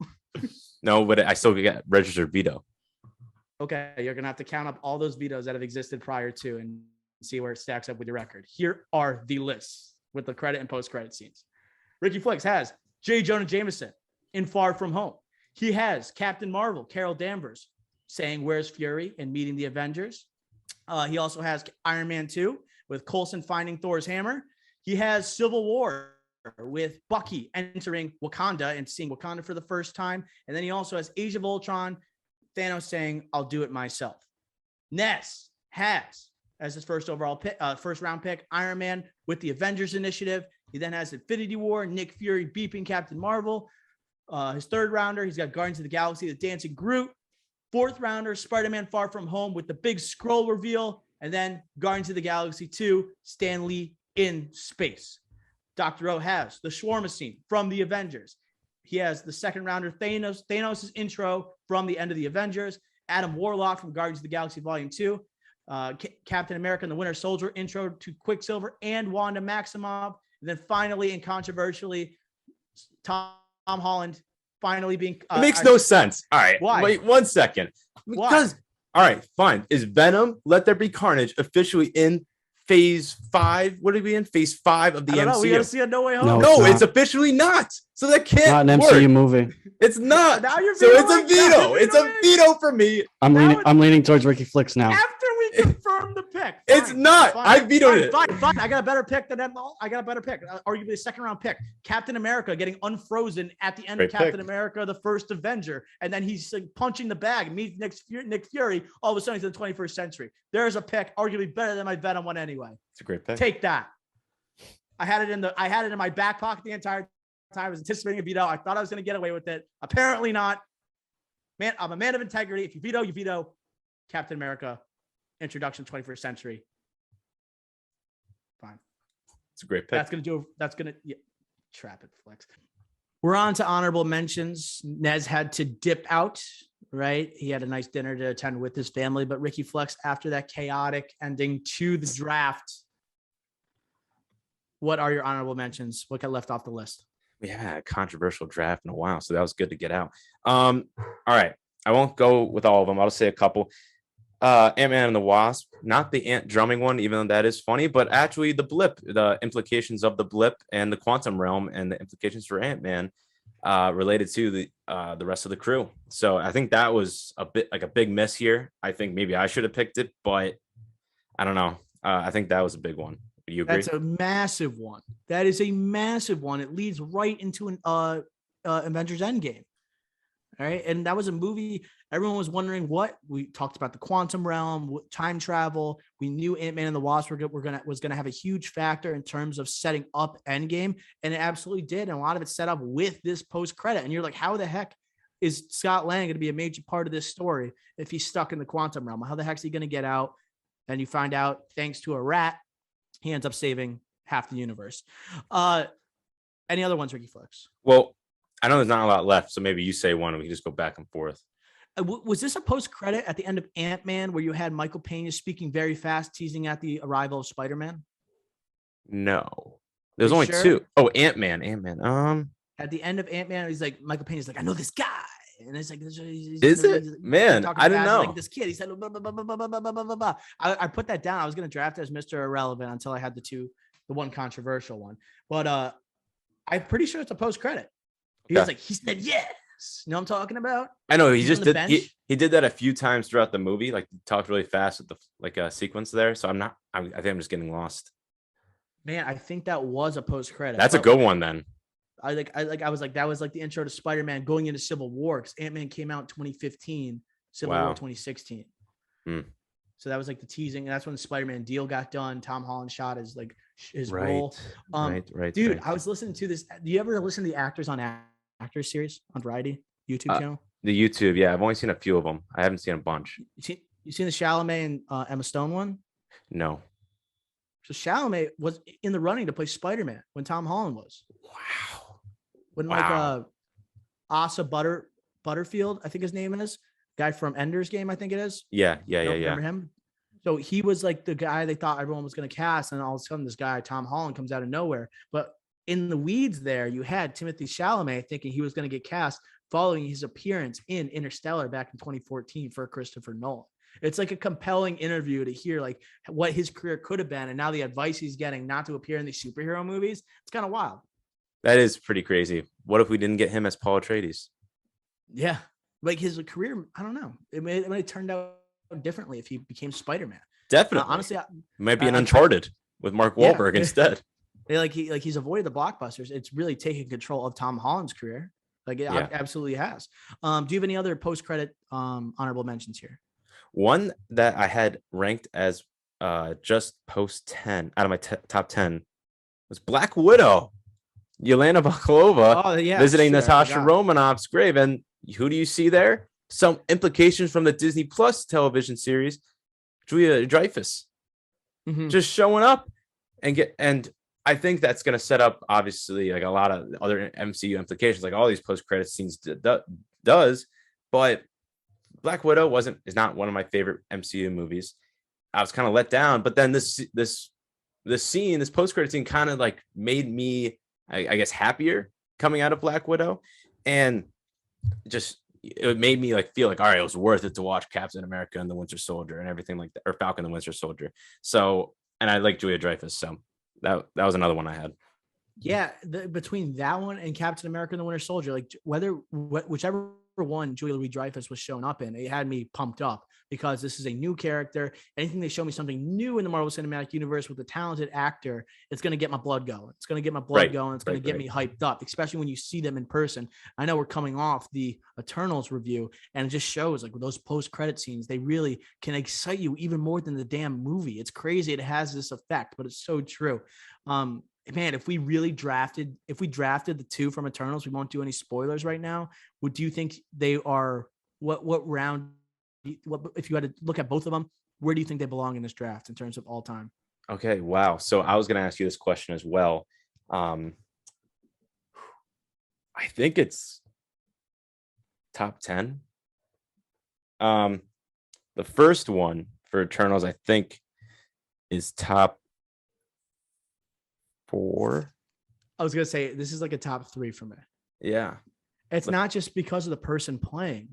No, but I still get registered veto. Okay, you're gonna have to count up all those vetoes that have existed prior to and see where it stacks up with your record. Here are the lists with the credit and post-credit scenes. Ricky Flex has J. Jonah Jameson in Far From Home. He has Captain Marvel, Carol Danvers, saying "Where's Fury" and meeting the Avengers. He also has Iron Man 2 with Coulson finding Thor's hammer. He has Civil War with Bucky entering Wakanda and seeing Wakanda for the first time. And then he also has Age of Ultron, Thanos saying, "I'll do it myself." Ness has, as his first overall pick, first round pick, Iron Man with the Avengers Initiative. He then has Infinity War, Nick Fury beeping Captain Marvel. His third rounder, he's got Guardians of the Galaxy, the Dancing Groot. Fourth rounder, Spider-Man Far From Home with the big scroll reveal. And then Guardians of the Galaxy 2, Stan Lee in space. Dr. O has the shawarma scene from the Avengers. He has the second rounder Thanos' intro from the end of the Avengers. Adam Warlock from Guardians of the Galaxy Volume 2. Captain America and the Winter Soldier intro to Quicksilver and Wanda Maximoff. And then finally and controversially, Tom Holland finally being... it makes no sense. All right. Why? Wait 1 second. Because, all right, fine. Is Venom, Let There Be Carnage officially in phase 5? What are we in? Phase 5 of the MCU? We got to see a No Way Home. No, It's officially not. So that can't not an work. MCU movie. It's not. Now you're So it's a vetoing. veto. It's a veto for me. I'm leaning towards Ricky Flicks now. After we confirm the pick. It's not. I vetoed it. Fine. I got a better pick than them all. I got a better pick. Arguably a second round pick. Captain America getting unfrozen at the end Great of Captain pick. America, the first Avenger. And then he's like, punching the bag, meets Nick Fury. All of a sudden, he's in the 21st century. There's a pick, arguably better than my Venom one anyway. It's a great pick. Take that. I had it in my back pocket the entire time. I was anticipating a veto. I thought I was going to get away with it. Apparently not. Man, I'm a man of integrity. If you veto, you veto. Captain America, introduction 21st century. Fine. It's a great pick. That's going to trap it, Flex. We're on to honorable mentions. Nez had to dip out, right? He had a nice dinner to attend with his family, but Ricky Flex, after that chaotic ending to the draft, what are your honorable mentions? What got left off the list? We haven't had a controversial draft in a while, so that was good to get out. All right. I won't go with all of them. I'll just say a couple. Ant-Man and the Wasp, not the ant drumming one, even though that is funny, but actually the blip, the implications of the blip and the quantum realm and the implications for Ant-Man related to the rest of the crew. So I think that was a bit like a big miss here. I think maybe I should have picked it, but I don't know. I think that was a big one. Do you agree? That's a massive one. That is a massive one. It leads right into an Avengers Endgame. All right. And that was a movie. Everyone was wondering what we talked about, the quantum realm, time travel. We knew Ant-Man and the Wasp was going to have a huge factor in terms of setting up Endgame. And it absolutely did. And a lot of it set up with this post credit. And you're like, how the heck is Scott Lang going to be a major part of this story if he's stuck in the quantum realm? How the heck is he going to get out? And you find out, thanks to a rat, he ends up saving half the universe. Any other ones, Ricky Flex? Well, I know there's not a lot left, so maybe you say one and we can just go back and forth. Was this a post-credit at the end of Ant-Man where you had Michael Pena speaking very fast, teasing at the arrival of Spider-Man? No. There's only sure? two. Oh, Ant-Man. At the end of Ant-Man, he's like, Michael Pena's like, I know this guy. And it's like, Is it? Man, I didn't know. Like this kid, he said, blah, blah, blah, blah, blah, blah, blah, blah, blah. I put that down. I was going to draft it as Mr. Irrelevant until I had the one controversial one. But I'm pretty sure it's a post-credit. He was like, he said yes. You know what I'm talking about? I know he He's just on the did. bench. He did that a few times throughout the movie. Like talked really fast with the sequence there. So I think I'm just getting lost. Man, I think that was a post-credit. That's a good one then. I was like that was like the intro to Spider-Man going into Civil War, because Ant-Man came out in 2015, Civil War 2016. So that was like the teasing, and that's when the Spider-Man deal got done. Tom Holland shot his role. Right. Dude, I was listening to this. Do you ever listen to the Actors on Actors series on Variety YouTube channel? The YouTube, yeah. I've only seen a few of them. I haven't seen a bunch. You seen the Chalamet and Emma Stone one? No. So Chalamet was in the running to play Spider-Man when Tom Holland was. Wow. When Asa Butterfield, I think his name is, guy from Ender's Game, I think it is. Yeah. Remember him? So he was like the guy they thought everyone was going to cast, and all of a sudden this guy Tom Holland comes out of nowhere. But in the weeds there, you had Timothée Chalamet thinking he was going to get cast following his appearance in Interstellar back in 2014 for Christopher Nolan. It's like a compelling interview to hear like what his career could have been, and now the advice he's getting not to appear in these superhero movies. It's kind of wild. That is pretty crazy. What if we didn't get him as Paul Atreides? Yeah, like his career, I don't know. It may have turned out differently if he became Spider-Man. Definitely. Honestly, it might be an Uncharted with Mark Wahlberg instead. He's avoided the blockbusters. It's really taken control of Tom Holland's career. Like it absolutely has. Do you have any other post-credit honorable mentions here? One that I had ranked as just post 10 out of my top 10 was Black Widow. Yelena Baklova visiting Natasha Romanoff's grave. And who do you see there? Some implications from the Disney Plus television series, Julia Dreyfus, just showing up and I think that's going to set up obviously like a lot of other MCU implications, like all these post-credit scenes does. But Black Widow is not one of my favorite MCU movies. I was kind of let down, but then this post-credit scene kind of like made me, I guess, happier coming out of Black Widow, and just it made me like feel like, all right, it was worth it to watch Captain America and the Winter Soldier and everything like that, or Falcon and the Winter Soldier. So, and I like Julia Dreyfus, so that was another one I had. Yeah, between that one and Captain America and the Winter Soldier, like whichever one Julia Louis-Dreyfus was showing up in, it had me pumped up because this is a new character. Anything they show me something new in the Marvel Cinematic Universe with a talented actor, it's going to get my blood going. It's going to get my blood going. It's going to get me hyped up, especially when you see them in person. I know we're coming off the Eternals review, and it just shows like with those post-credit scenes, they really can excite you even more than the damn movie. It's crazy. It has this effect, but it's so true. Man, if we drafted the two from Eternals, we won't do any spoilers right now. Do you think they are what round? If you had to look at both of them, where do you think they belong in this draft in terms of all time? Okay, wow. So I was going to ask you this question as well. I think it's top 10. The first one for Eternals, I think, is top 4. I was gonna say this is like a top 3 for me. Yeah, it's not just because of the person playing,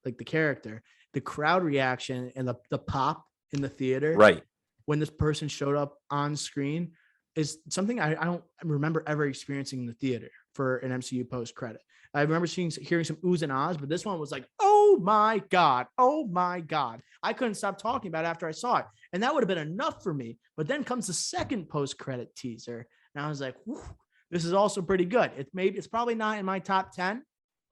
like the character, the crowd reaction and the pop in the theater, right? When this person showed up on screen is something I don't remember ever experiencing in the theater for an MCU post credit. I remember hearing some oohs and ahs, but this one was like, oh my God. I couldn't stop talking about it after I saw it. And that would have been enough for me. But then comes the second post credit teaser. And I was like, this is also pretty good. It's probably not in my top 10,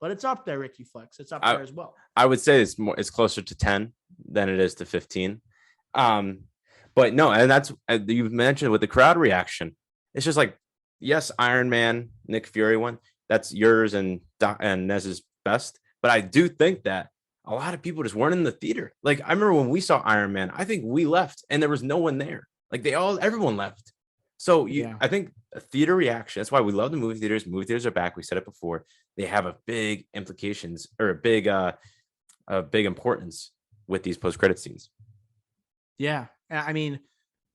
but it's up there, Ricky Flex. It's up there as well. I would say it's closer to 10 than it is to 15. But no, and that's you've mentioned with the crowd reaction. It's just like, yes, Iron Man, Nick Fury one, that's yours and Nez's best. But I do think that a lot of people just weren't in the theater. Like I remember when we saw Iron Man, I think we left and there was no one there. Like everyone left. So I think a theater reaction. That's why we love the movie theaters. Movie theaters are back. We said it before. They have a big implications or a big importance with these post-credit scenes. Yeah, I mean,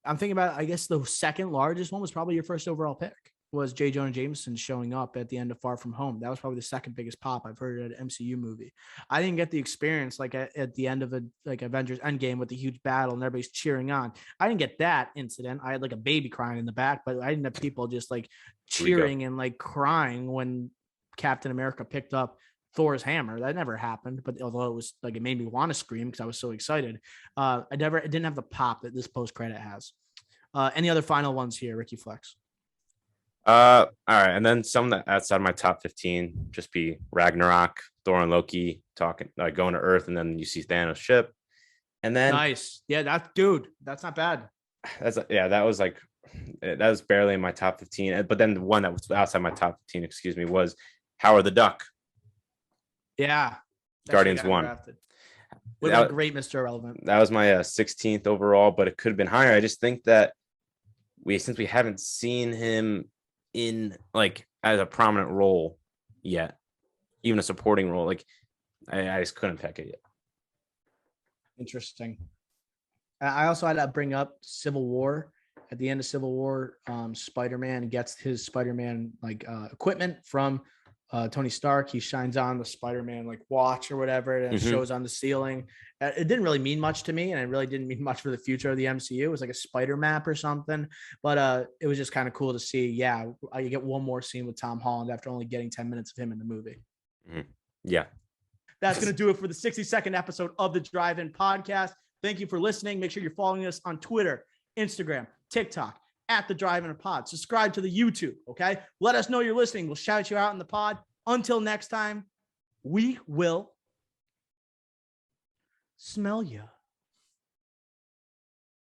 I'm thinking about. I guess the second largest one was probably your first overall pick. Was J. Jonah Jameson showing up at the end of Far From Home. That was probably the second biggest pop I've heard at an MCU movie. I didn't get the experience like at the end of Avengers Endgame with the huge battle and everybody's cheering on. I didn't get that incident. I had like a baby crying in the back, but I didn't have people just like cheering and like crying when Captain America picked up Thor's hammer. That never happened, but although it was like, it made me want to scream because I was so excited. It didn't have the pop that this post credit has. Any other final ones here, Ricky Flex? All right, and then some that outside my top 15 just be Ragnarok, Thor and Loki talking, going to Earth, and then you see Thanos' ship, and then nice, yeah, that's not bad. That was barely in my top 15, but then the one that was outside my top 15, was Howard the Duck. Yeah, Guardians 1. Would have been great, Mr. Irrelevant. That was my 16th overall, but it could have been higher. I just think that since we haven't seen him in like as a prominent role yet, even a supporting role, like I just couldn't pick it yet. Interesting. I also had to bring up Civil War. At the end of Civil War, Spider-Man gets his Spider-Man equipment from Tony Stark. He shines on the Spider-Man watch or whatever, and it shows on the ceiling. It didn't really mean much to me, and it really didn't mean much for the future of the MCU. It was like a spider map or something, but it was just kind of cool to see. Yeah, you get one more scene with Tom Holland after only getting 10 minutes of him in the movie. Yeah. That's going to do it for the 62nd episode of the Drive-In Podcast. Thank you for listening. Make sure you're following us on Twitter, Instagram, TikTok, at the Drive-In Pod. Subscribe to the YouTube, okay? Let us know you're listening. We'll shout you out in the pod. Until next time, we will smell you.